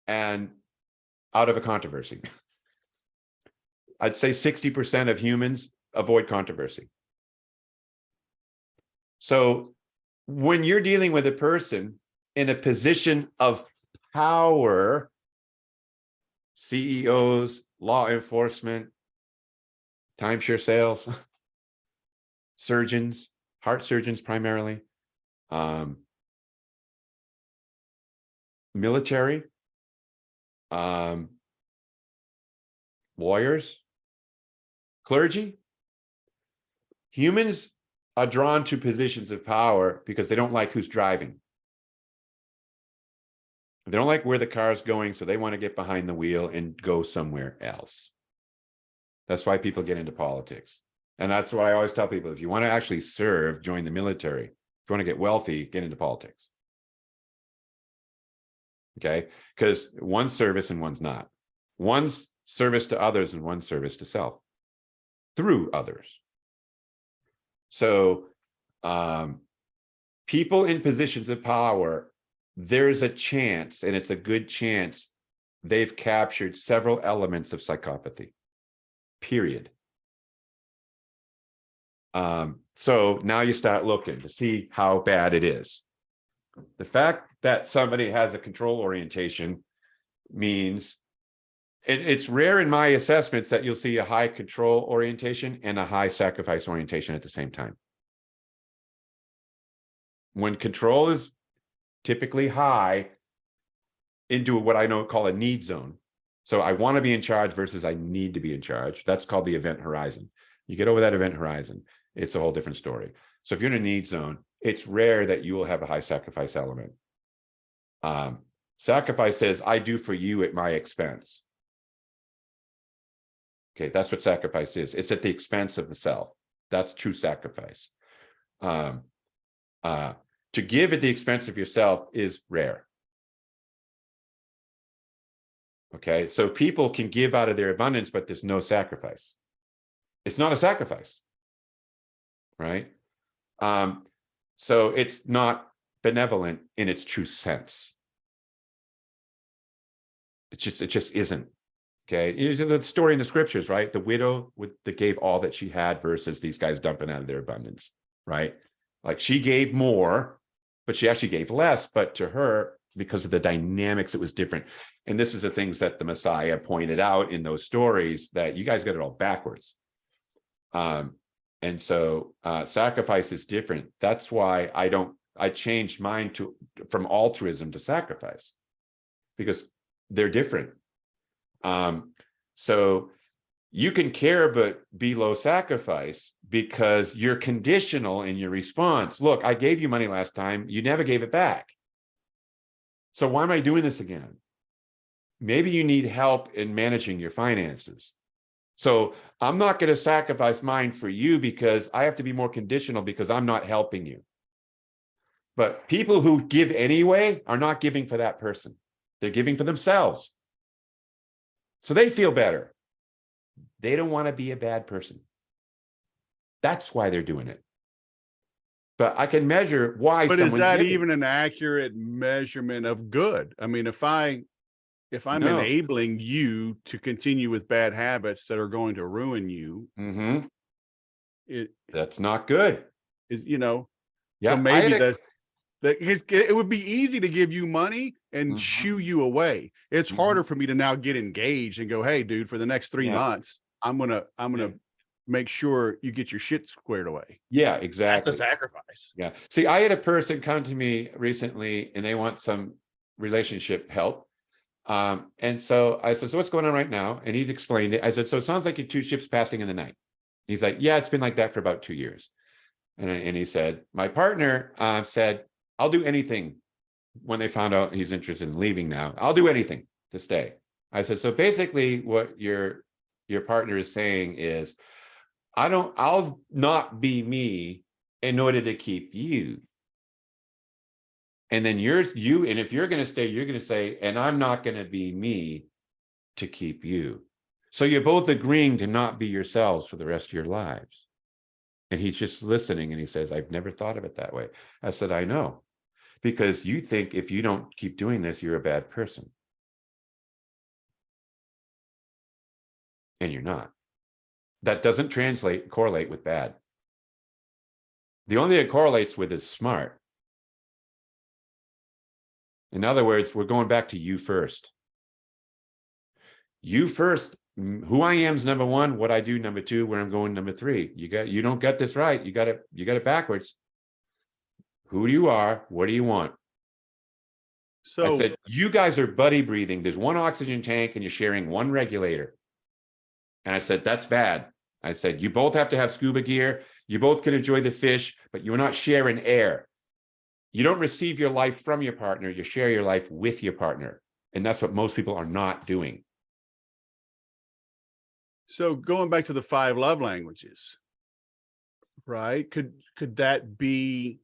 and out of a controversy. I'd say 60% of humans avoid controversy. So when you're dealing with a person in a position of power, CEOs, law enforcement, timeshare sales, surgeons, heart surgeons primarily, military, lawyers, clergy, humans are drawn to positions of power because they don't like who's driving. They don't like where the car is going, so they want to get behind the wheel and go somewhere else. That's why people get into politics. And that's why I always tell people, if you want to actually serve, join the military. If you want to get wealthy, get into politics. Okay? Because one's service and one's not. One's service to others and one's service to self through others. So people in positions of power, there's a chance, and it's a good chance, they've captured several elements of psychopathy, period. So now you start looking to see how bad it is. The fact that somebody has a control orientation means it's rare in my assessments that you'll see a high control orientation and a high sacrifice orientation at the same time. When control is typically high into what I call a need zone. So I want to be in charge versus I need to be in charge. That's called the event horizon. You get over that event horizon, it's a whole different story. So if you're in a need zone, it's rare that you will have a high sacrifice element. Sacrifice says, I do for you at my expense. Okay, that's what sacrifice is. It's at the expense of the self. That's true sacrifice. To give at the expense of yourself is rare. Okay, so people can give out of their abundance, but there's no sacrifice. It's not a sacrifice, right? So it's not benevolent in its true sense. It just isn't. Okay, the story in the scriptures, right? The widow that gave all that she had versus these guys dumping out of their abundance, right? Like she gave more, but she actually gave less. But to her, because of the dynamics, it was different. And this is the things that the Messiah pointed out in those stories, that you guys got it all backwards. And so sacrifice is different. That's why I changed mine from altruism to sacrifice, because they're different. So you can care but be low sacrifice because you're conditional in your response. Look, I gave you money last time, you never gave it back. So why am I doing this again? Maybe you need help in managing your finances. So I'm not going to sacrifice mine for you because I have to be more conditional because I'm not helping you. But people who give anyway are not giving for that person. They're giving for themselves. So they feel better. They don't want to be a bad person. That's why they're doing it. But I can measure why. But is that even an accurate measurement of good? I mean, if I'm enabling you to continue with bad habits that are going to ruin you, that's not good. So maybe it would be easy to give you money and shoo you away. It's harder for me to now get engaged and go, hey, dude, for the next 3 months, I'm gonna make sure you get your shit squared away. Yeah, That's a exactly. sacrifice. Yeah. See, I had a person come to me recently and they want some relationship help. And so I said, so what's going on right now? And he'd explained it. I said, so it sounds like you're two ships passing in the night. He's like, yeah, it's been like that for about 2 years. And he said, my partner said, I'll do anything when they found out he's interested in leaving now. I'll do anything to stay. I said, so basically what your partner is saying is, I'll not be me in order to keep you. And then and if you're going to stay, you're going to say, and I'm not going to be me to keep you. So you're both agreeing to not be yourselves for the rest of your lives. And he's just listening and he says, I've never thought of it that way. I said, I know, because you think if you don't keep doing this, you're a bad person. And you're not. That doesn't correlate with bad. The only thing it correlates with is smart. In other words, we're going back to you first. You first, who I am is number one, what I do number two, where I'm going number three. You don't get this right. You got it backwards. Who you are, what do you want? So I said, you guys are buddy breathing. There's one oxygen tank and you're sharing one regulator. And I said, that's bad. I said, you both have to have scuba gear. You both can enjoy the fish, but you're not sharing air. You don't receive your life from your partner. You share your life with your partner. And that's what most people are not doing. So going back to the 5 love languages, right? Could that be,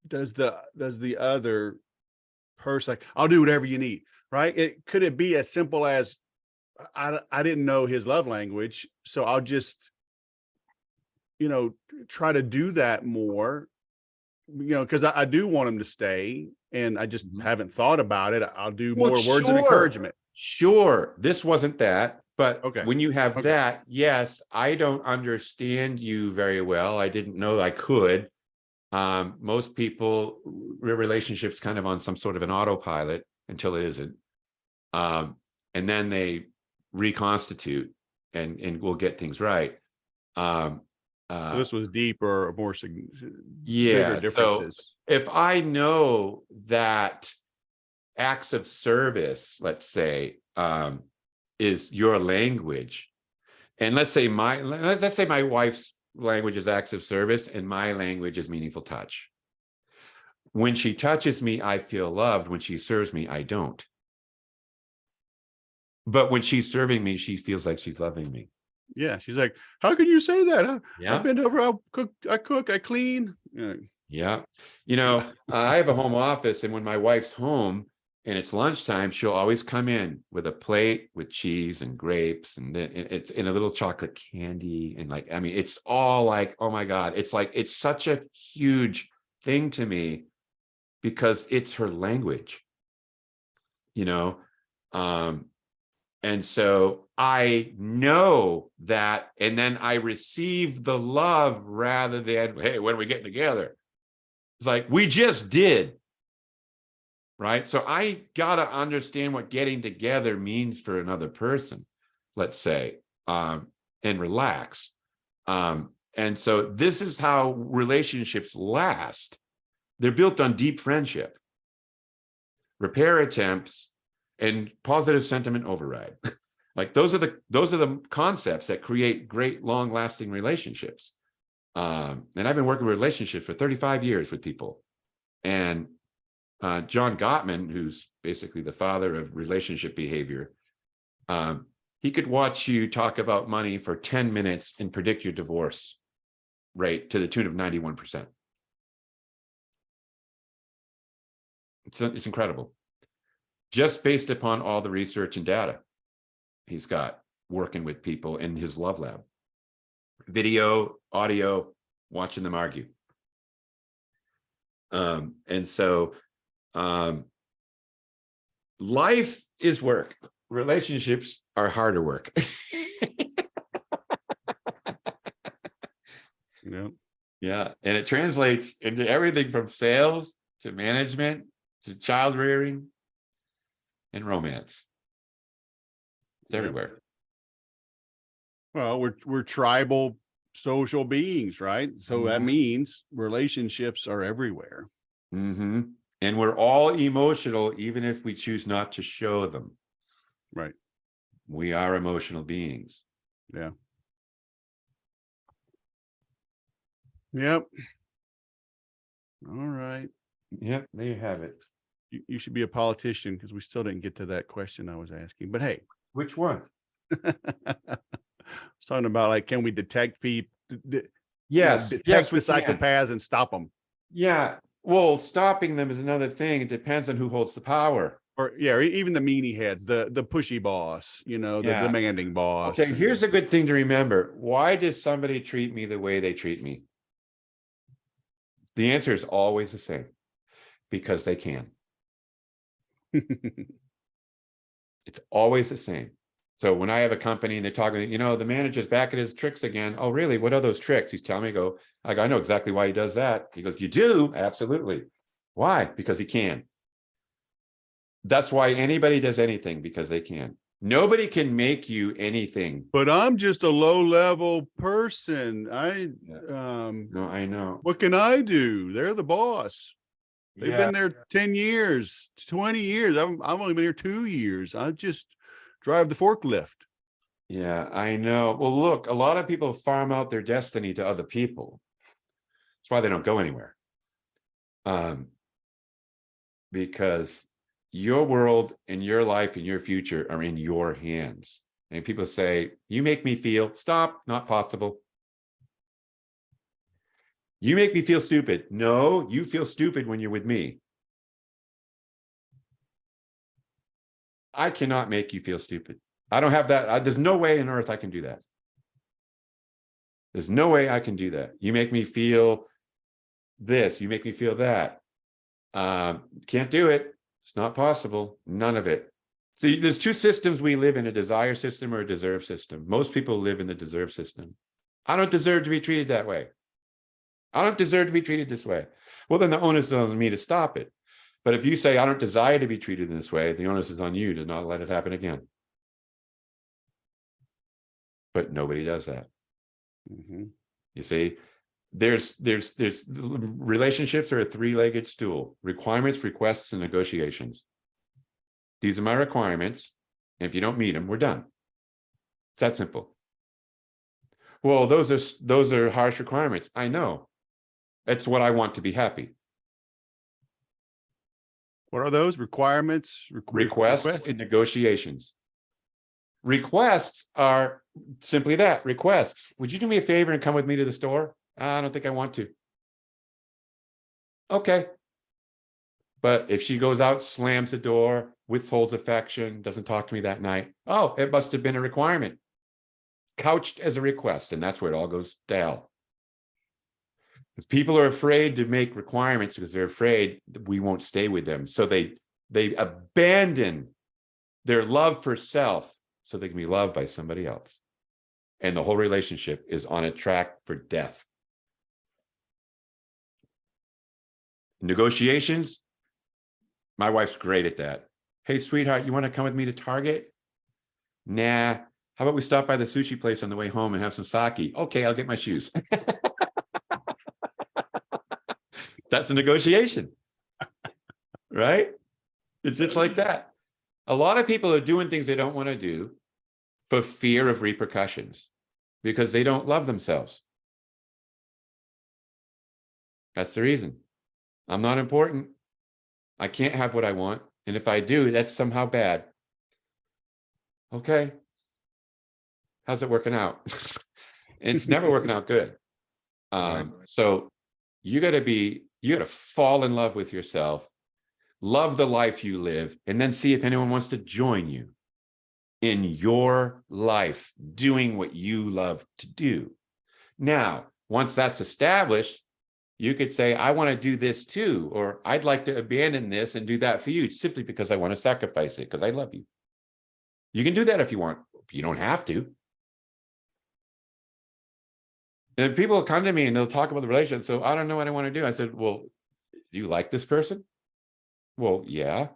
does the other person, like, I'll do whatever you need, right? Could it be as simple as, I didn't know his love language, so I'll just, try to do that more, because I do want him to stay and I just haven't thought about it. I'll do more words of encouragement. Sure. This wasn't that, but okay. When you have that, yes, I don't understand you very well. I didn't know I could. Most people, relationships kind of on some sort of an autopilot until it isn't. And then they reconstitute and we'll get things right. So this was deeper, more bigger differences. So if I know that acts of service, let's say, is your language, and let's say my wife's language is acts of service and my language is meaningful touch. When she touches me, I feel loved. When she serves me, I don't. But when she's serving me, she feels like she's loving me. Yeah, she's like, how can you say that? I've been over, I cook, I clean. Yeah. I have a home office, and when my wife's home and it's lunchtime, she'll always come in with a plate with cheese and grapes, and then it's in a little chocolate candy. And it's all like, oh my God, it's such a huge thing to me because it's her language, and so I know that, and then I receive the love rather than, hey, when are we getting together? It's like, we just did, right? So I got to understand what getting together means for another person, let's say, and relax. And so this is how relationships last. They're built on deep friendship, repair attempts, and positive sentiment override. Like those are the concepts that create great, long-lasting relationships. And I've been working with relationships for 35 years with people. And John Gottman, who's basically the father of relationship behavior, he could watch you talk about money for 10 minutes and predict your divorce rate to the tune of 91%. It's incredible. Just based upon all the research and data he's got working with people in his love lab. Video, audio, watching them argue. And so life is work. Relationships are harder work. Yeah. And it translates into everything from sales to management to child rearing and romance. It's everywhere. Well, we're tribal social beings, right? So that Mhm. means relationships are everywhere. And we're all emotional, even if we choose not to show them. Right. We are emotional beings. Yeah. Yep. All right. Yep, there you have it. You should be a politician because we still didn't get to that question I was asking. But hey, Which one? I was talking about like, can we detect people? Yes, Detect yes, the we can. psychopaths and stop them. Yeah. Well, stopping them is another thing. It depends on who holds the power. Or yeah, or even the meanie heads, the pushy boss, the Yeah. demanding boss. Okay, here's a good thing to remember. Why does somebody treat me the way they treat me? The answer is always the same. Because they can. It's always the same. So when I have a company and they're talking, the manager's back at his tricks again. Oh, really? What are those tricks? He's telling me, I know exactly why he does that. He goes, you do? Absolutely. Why? Because he can. That's why anybody does anything, because they can. Nobody can make you anything. But I'm just a low-level person. No, I know. What can I do? They're the boss. They've Yeah. been there 10 years, 20 years. I've only been here 2 years. I just drive the forklift. Yeah, I know. Well, look, a lot of people farm out their destiny to other people. That's why they don't go anywhere. Because your world and your life and your future are in your hands. And people say, you make me feel, stop, not possible. You make me feel stupid. No, you feel stupid when you're with me. I cannot make you feel stupid. I don't have that. There's no way on earth I can do that. There's no way I can do that. You make me feel this. You make me feel that. Can't do it. It's not possible. None of it. See, there's two systems we live in, a desire system or a deserve system. Most people live in the deserve system. I don't deserve to be treated that way. I don't deserve to be treated this way. Well, then the onus is on me to stop it. But if you say, I don't desire to be treated in this way, the onus is on you to not let it happen again. But nobody does that. You see, there's relationships are a three-legged stool: requirements, requests, and negotiations. These are my requirements. And if you don't meet them, we're done. It's that simple. Well, those are harsh requirements. I know. That's what I want to be happy. What are those requirements? Requests and negotiations. Requests are simply that, requests. Would you do me a favor and come with me to the store? I don't think I want to. Okay. But if she goes out, slams the door, withholds affection, doesn't talk to me that night, oh, it must have been a requirement. Couched as a request, and that's where it all goes to hell. Because people are afraid to make requirements because they're afraid that we won't stay with them. So they abandon their love for self so they can be loved by somebody else. And the whole relationship is on a track for death. Negotiations, my wife's great at that. Hey, sweetheart, you want to come with me to Target? Nah. How about we stop by the sushi place on the way home and have some sake? Okay, I'll get my shoes. That's a negotiation, right? It's just like that. A lot of people are doing things they don't want to do for fear of repercussions because they don't love themselves. That's the reason. I'm not important. I can't have what I want. And if I do, that's somehow bad. Okay. How's it working out? It's never working out good. So you got to fall in love with yourself, love the life you live, and then see if anyone wants to join you in your life, doing what you love to do. Now, once that's established, you could say, I want to do this too, or I'd like to abandon this and do that for you simply because I want to sacrifice it because I love you. You can do that if you want. You don't have to. And people come to me and they'll talk about the relationship. So I don't know what I want to do. I said, well, do you like this person? Well, yeah.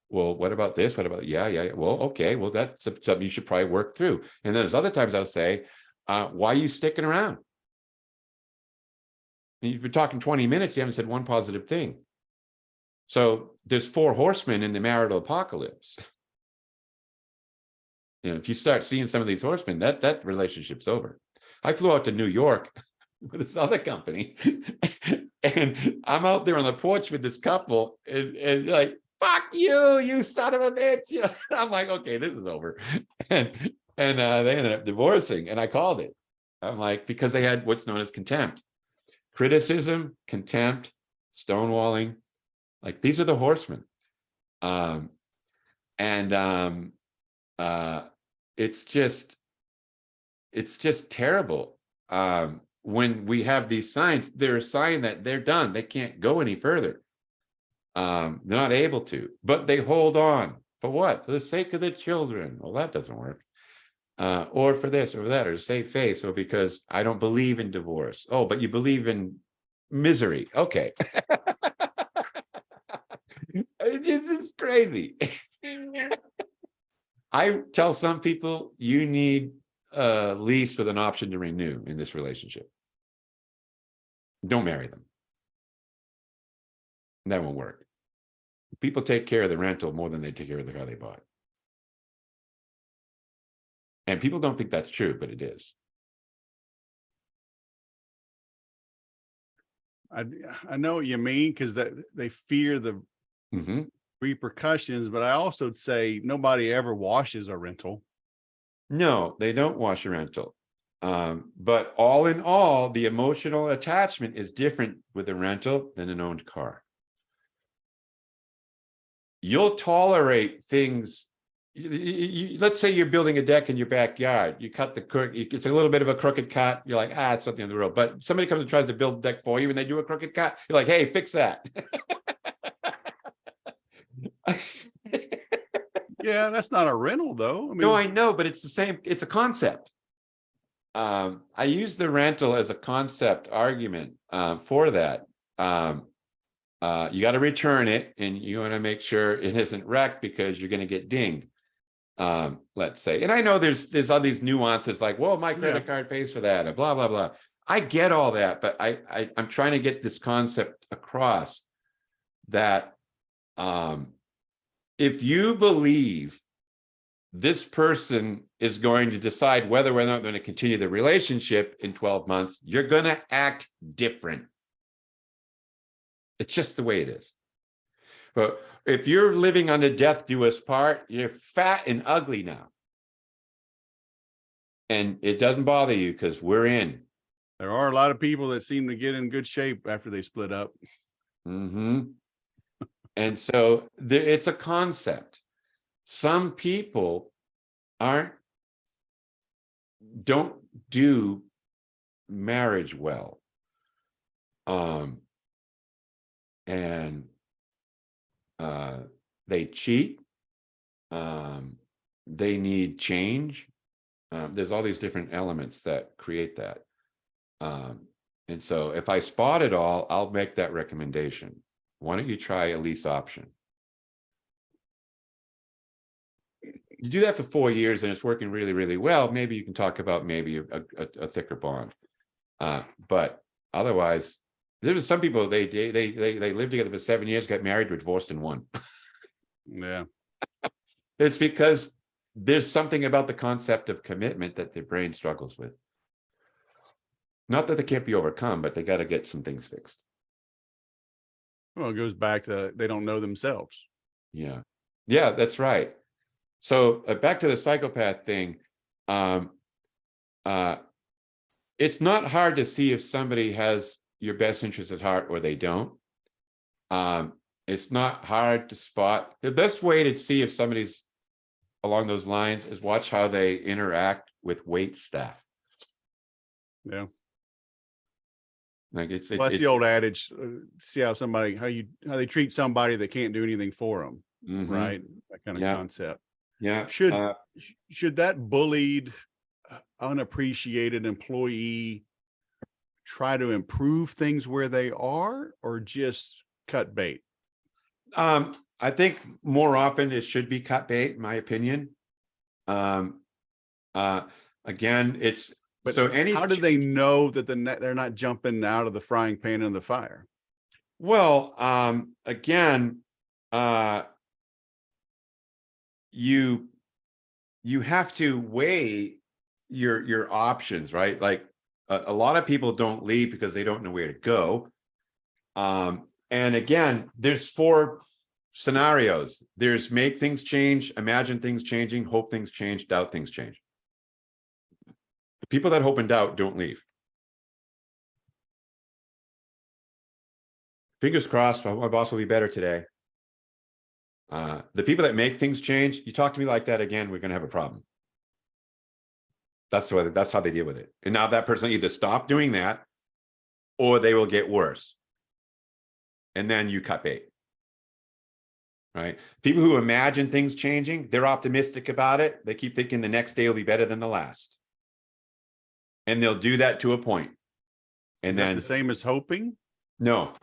well, what about this? What about, yeah. Well, okay, well, that's something you should probably work through. And then there's other times I'll say, why are you sticking around? You've been talking 20 minutes, you haven't said one positive thing. So there's 4 horsemen in the marital apocalypse. If you start seeing some of these horsemen, that relationship's over. I flew out to New York with this other company, and I'm out there on the porch with this couple, and like, fuck you, you son of a bitch. I'm like, okay, this is over. And they ended up divorcing, and I called it. I'm like, because they had what's known as contempt, criticism, contempt, stonewalling. Like, these are the horsemen. It's just terrible. When we have these signs, they're a sign that they're done. They can't go any further. They're not able to, but they hold on for what? For the sake of the children. Well, that doesn't work. Or for this or that, or to save face, or because I don't believe in divorce. Oh, but you believe in misery. Okay. It's crazy. I tell some people, you need a lease with an option to renew in this relationship. Don't marry them. That won't work. People take care of the rental more than they take care of the car they bought. And people don't think that's true, but it is. I know what you mean, because they fear the repercussions, but I also say nobody ever washes a rental. No, they don't wash a rental. But all in all, the emotional attachment is different with a rental than an owned car. You'll tolerate things. Let's say you're building a deck in your backyard. You cut the it's a little bit of a crooked cut. You're like, it's nothing in the world. But somebody comes and tries to build a deck for you and they do a crooked cut. You're like, hey, fix that. Yeah, that's not a rental though. No, I know, but it's the same. It's a concept. I use the rental as a concept argument for that. You got to return it, and you want to make sure it isn't wrecked because you're going to get dinged. Let's say, and I know there's all these nuances like, well, my credit card pays for that, and blah blah blah. I get all that, but I'm trying to get this concept across that if you believe this person is going to decide whether or not they're going to continue the relationship in 12 months, you're going to act different. It's just the way it is. But if you're living on the death do us part, you're fat and ugly now. And it doesn't bother you because we're in. There are a lot of people that seem to get in good shape after they split up. And so it's a concept. Some people don't do marriage well. And they cheat. They need change. There's all these different elements that create that. And so if I spot it all, I'll make that recommendation. Why don't you try a lease option? You do that for 4 years and it's working really, really well. Maybe you can talk about maybe a thicker bond. But otherwise, there was some people they lived together for 7 years, got married, were divorced in 1. Yeah. It's because there's something about the concept of commitment that their brain struggles with. Not that they can't be overcome, but they got to get some things fixed. Well, it goes back to they don't know themselves. Yeah, that's right. So back to the psychopath thing. It's not hard to see if somebody has your best interest at heart or they don't. It's not hard to spot. The best way to see if somebody's along those lines is watch how they interact with wait staff. Yeah. Like it's the old adage, see how they treat somebody that can't do anything for them. Right. That kind of concept. Yeah. Should that bullied, unappreciated employee try to improve things where they are, or just cut bait? I think more often it should be cut bait, in my opinion. Again, it's But so any how do they know that they're not jumping out of the frying pan in the fire? well, again, you have to weigh your options, right? Like a lot of people don't leave because they don't know where to go. And again, there's 4 scenarios. There's make things change, imagine things changing, hope things change, doubt things change. The people that hope and doubt don't leave. Fingers crossed, my boss will be better today. The people that make things change, you talk to me like that again, we're going to have a problem. That's how they deal with it. And now that person either stop doing that or they will get worse. And then you cut bait. Right? People who imagine things changing, they're optimistic about it. They keep thinking the next day will be better than the last. And they'll do that to a point. And then the same as hoping? No.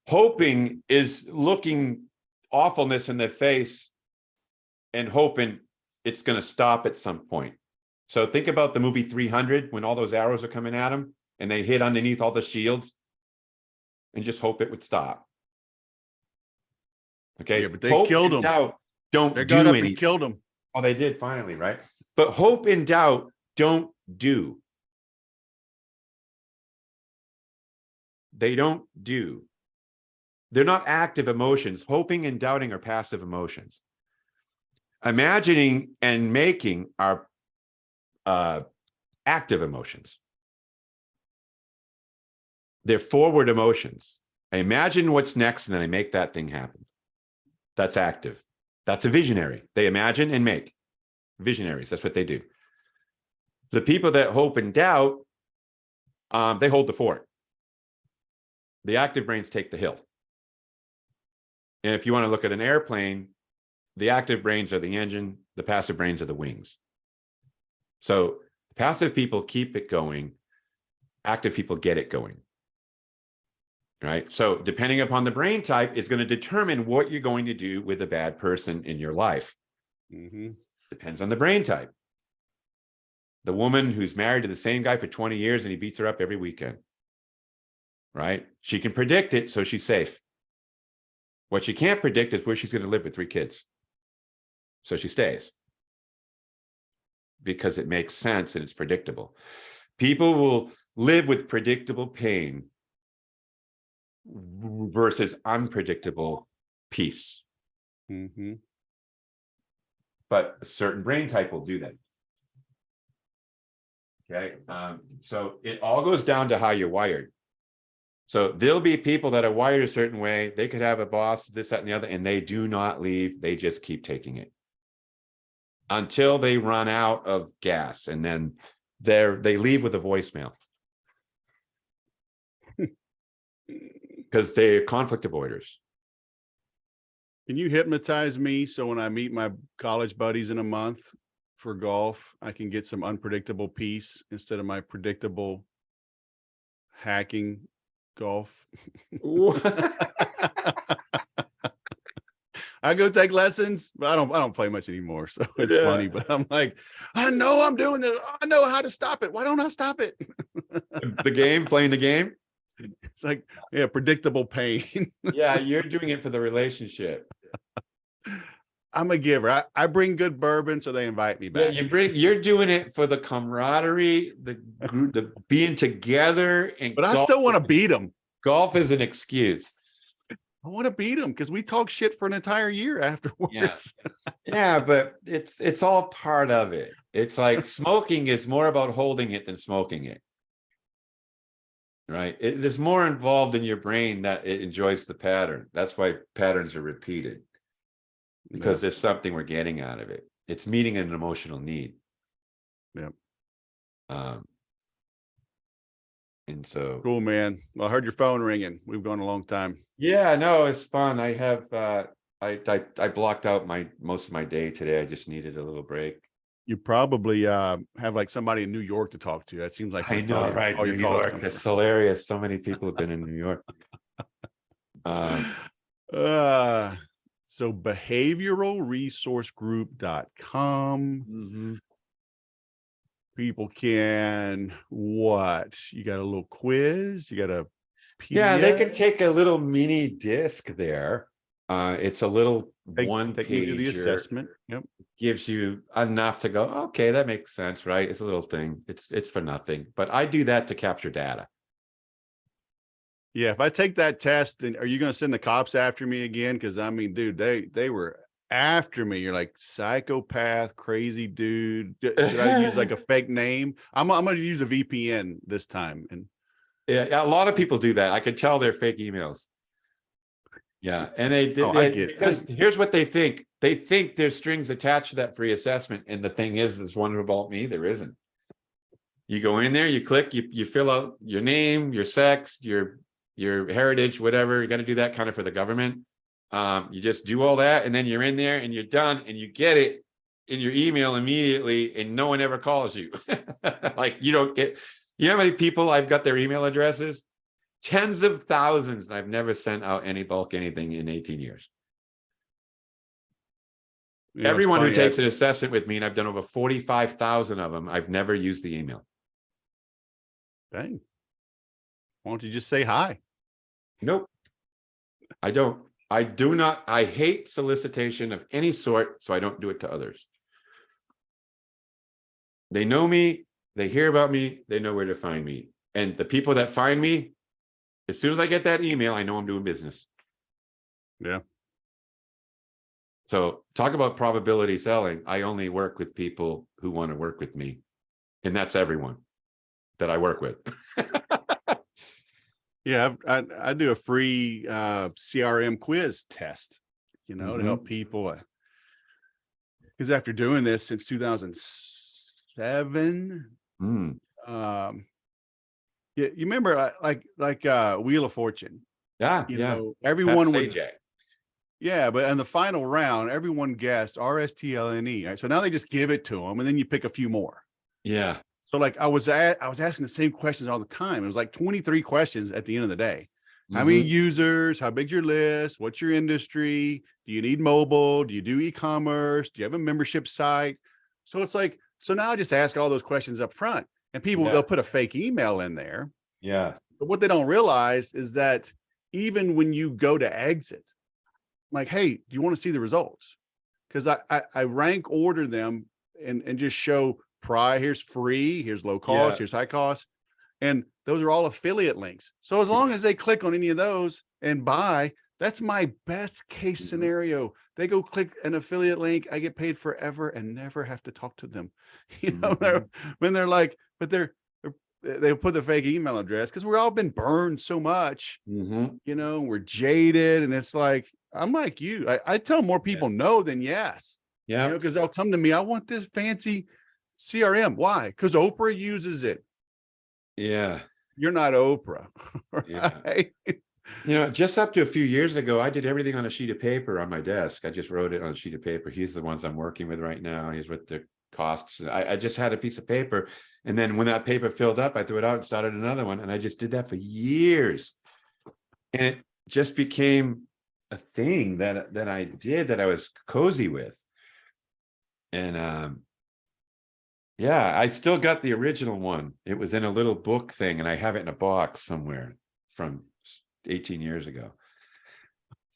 Hoping is looking awfulness in the face and hoping it's going to stop at some point. So think about the movie 300 when all those arrows are coming at them and they hit underneath all the shields and just hope it would stop. Okay. Yeah, but they killed him. Doubt, don't they do got up anything. and killed him. Oh, they did finally, right? But hope and doubt don't do. They don't do. They're not active emotions. Hoping and doubting are passive emotions. Imagining and making are active emotions. They're forward emotions. I imagine what's next and then I make that thing happen. That's active. That's a visionary. They imagine and make. Visionaries, that's what they do. The people that hope and doubt, they hold the fort. The active brains take the hill. And if you want to look at an airplane, the active brains are the engine, the passive brains are the wings. So passive people keep it going, active people get it going. Right? So depending upon the brain type is going to determine what you're going to do with a bad person in your life. Mm-hmm. Depends on the brain type. The woman who's married to the same guy for 20 years and he beats her up every weekend. Right? She can predict it, so she's safe. What she can't predict is where she's going to live with 3 kids. So she stays. Because it makes sense and it's predictable. People will live with predictable pain versus unpredictable peace. Mm-hmm. But a certain brain type will do that. Okay. So it all goes down to how you're wired. So there'll be people that are wired a certain way. They could have a boss, this, that, and the other, and they do not leave. They just keep taking it until they run out of gas. And then they leave with a voicemail because they're conflict avoiders. Can you hypnotize me so when I meet my college buddies in a month for golf, I can get some unpredictable peace instead of my predictable hacking golf? I go take lessons, but I don't play much anymore. So it's funny, but I'm like, I know I'm doing this. I know how to stop it. Why don't I stop it? Playing the game. It's like, yeah, predictable pain. Yeah, you're doing it for the relationship. I'm a giver. I bring good bourbon, so they invite me back. Yeah, you're doing it for the camaraderie, the group, the being together. And but I still want to beat them. Golf is an excuse. I want to beat them because we talk shit for an entire year afterwards. Yes. Yeah, but it's all part of it. It's like smoking is more about holding it than smoking it. Right? There's more involved in your brain that it enjoys the pattern. That's why patterns are repeated. Because there's something we're getting out of it. It's meeting an emotional need. Yep. And so cool, man. Well, I heard your phone ringing. We've gone a long time. Yeah, no, it's fun. I have I blocked out most of my day today. I just needed a little break. You probably have like somebody in New York to talk to. That seems like I know, right? New York. It's hilarious. So many people have been in New York. So behavioralresourcegroup.com. Mm-hmm. People can what? You got a little quiz, you got a Yeah, they can PDF. take a little mini disc there. It's a little Take me through the one-pager, assessment. Yep. gives you enough to go, okay, that makes sense, right? It's a little thing. It's for nothing. But I do that to capture data. Yeah, if I take that test, then are you going to send the cops after me again? Because I mean, dude, they were after me. You're like psychopath, crazy dude. Should I use like a fake name? I'm going to use a VPN this time. And Yeah, a lot of people do that. I can tell they're fake emails. Yeah, and I get because here's what they think. They think there's strings attached to that free assessment, and the thing is, there's one about me. There isn't. You go in there, you click, you fill out your name, your sex, your heritage, whatever. You got to do that kind of for the government. You just do all that, and then you're in there, and you're done, and you get it in your email immediately, and no one ever calls you. Like you don't get. You know how many people I've got their email addresses? Tens of thousands. I've never sent out any bulk anything in 18 years. Everyone who takes an assessment with me, and I've done over 45,000 of them, I've never used the email. Dang. Why don't you just say hi? Nope. I don't. I do not. I hate solicitation of any sort, so I don't do it to others. They know me. They hear about me. They know where to find me. And the people that find me, as soon as I get that email, I know I'm doing business. Yeah. So talk about probability selling. I only work with people who want to work with me. And that's everyone that I work with. Yeah, I do a free CRM quiz test, to help people. Because after doing this since 2007, you remember like Wheel of Fortune? Yeah, everyone would. Yeah, but in the final round, everyone guessed RSTLNE. Right? So now they just give it to them, and then you pick a few more. Yeah. So like I was asking the same questions all the time. It was like 23 questions at the end of the day. How many users? How big's your list? What's your industry? Do you need mobile? Do you do e-commerce? Do you have a membership site? So it's like, so now I just ask all those questions up front, and people, they'll put a fake email in there. Yeah. But what they don't realize is that even when you go to exit, like, hey, do you want to see the results? Because I rank order them and just show here's free, here's low cost, here's high cost. And those are all affiliate links. So as long as they click on any of those and buy, that's my best case scenario. They go click an affiliate link, I get paid forever and never have to talk to them. When they're like, but they put the fake email address because we've all been burned so much, we're jaded. And it's like, I'm like you. I tell more people no than yes. Yeah. Because they'll come to me, I want this fancy CRM. Why? Because Oprah uses it. Yeah. You're not Oprah. Right? Just up to a few years ago, I did everything on a sheet of paper on my desk. I just wrote it on a sheet of paper. He's the ones I'm working with right now. He's with the costs. I just had a piece of paper. And then when that paper filled up, I threw it out and started another one. And I just did that for years. And it just became a thing that I did, that I was cozy with. And yeah, I still got the original one. It was in a little book thing, and I have it in a box somewhere from 18 years ago.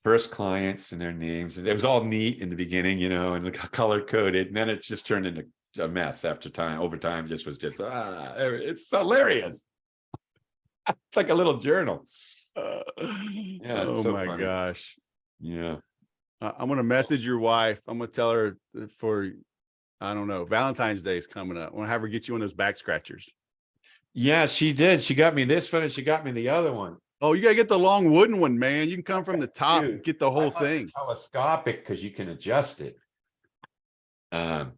First clients and their names. And it was all neat in the beginning, and color coded. And then it just turned into a mess over time. Just was just, it's hilarious. It's like a little journal. Yeah. Oh my gosh. Yeah. I'm going to message your wife. I'm going to tell her for, I don't know, Valentine's Day is coming up. I want to have her get you one of those back scratchers. Yeah, she did. She got me this one and she got me the other one. Oh, you got to get the long wooden one, man. You can come from the top and get the whole thing. Telescopic because you can adjust it.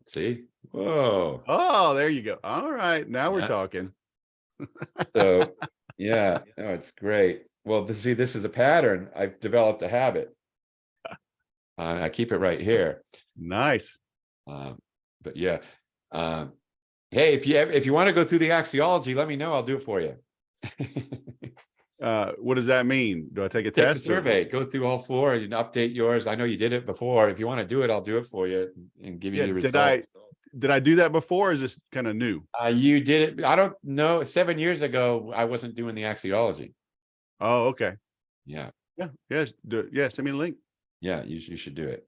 See? Whoa. Oh, there you go. All right. Now we're talking. So, yeah, it's great. Well, see, this is a pattern. I've developed a habit. I keep it right here. Nice. But yeah. Hey, if you want to go through the Axiology, let me know. I'll do it for you. What does that mean? Do I take a Take the test? survey, go through all 4 and update yours. I know you did it before. If you want to do it, I'll do it for you and give you Yeah. your results. Did I do that before? Or is this kind of new? You did it. I don't know. 7 years ago, I wasn't doing the axiology. Oh, okay. Yeah. Yeah. Yeah. Send me the link. Yeah. You should do it.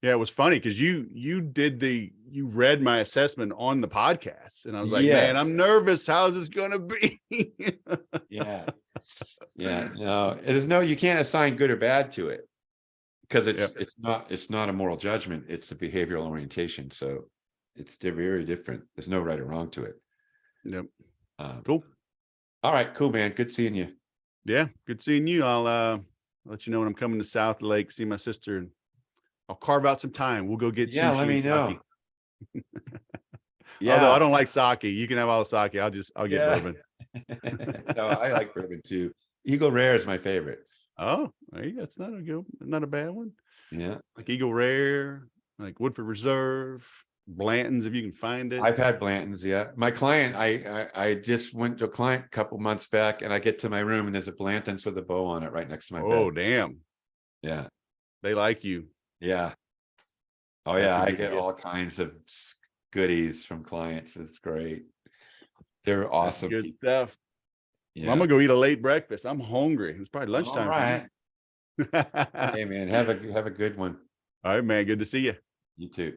Yeah, it was funny because you read my assessment on the podcast, and I was like, man, I'm nervous. How's this gonna be? Yeah. Yeah. No, you can't assign good or bad to it because it's not a moral judgment. It's a behavioral orientation. So they're very different. There's no right or wrong to it. Yep. Cool. All right, cool, man. Good seeing you. Yeah, good seeing you. I'll let you know when I'm coming to South Lake, see my sister, and I'll carve out some time. We'll go get sushi. Let me know. Although I don't like sake. You can have all the sake. I'll get bourbon. No, I like bourbon too. Eagle Rare is my favorite. Oh, that's not a bad one. Yeah. Like Eagle Rare, like Woodford Reserve, Blanton's if you can find it. I've had Blanton's, yeah. My client, I just went to a client a couple months back, and I get to my room and there's a Blanton's with a bow on it right next to my bed. Oh, damn. Yeah. They like you. Yeah. Oh yeah, I get all kinds of goodies from clients. It's great. They're awesome. Good stuff. Yeah. Well, I'm gonna go eat a late breakfast. I'm hungry. It's probably lunchtime. All right. Hey man, have a good one. All right, man. Good to see you. You too.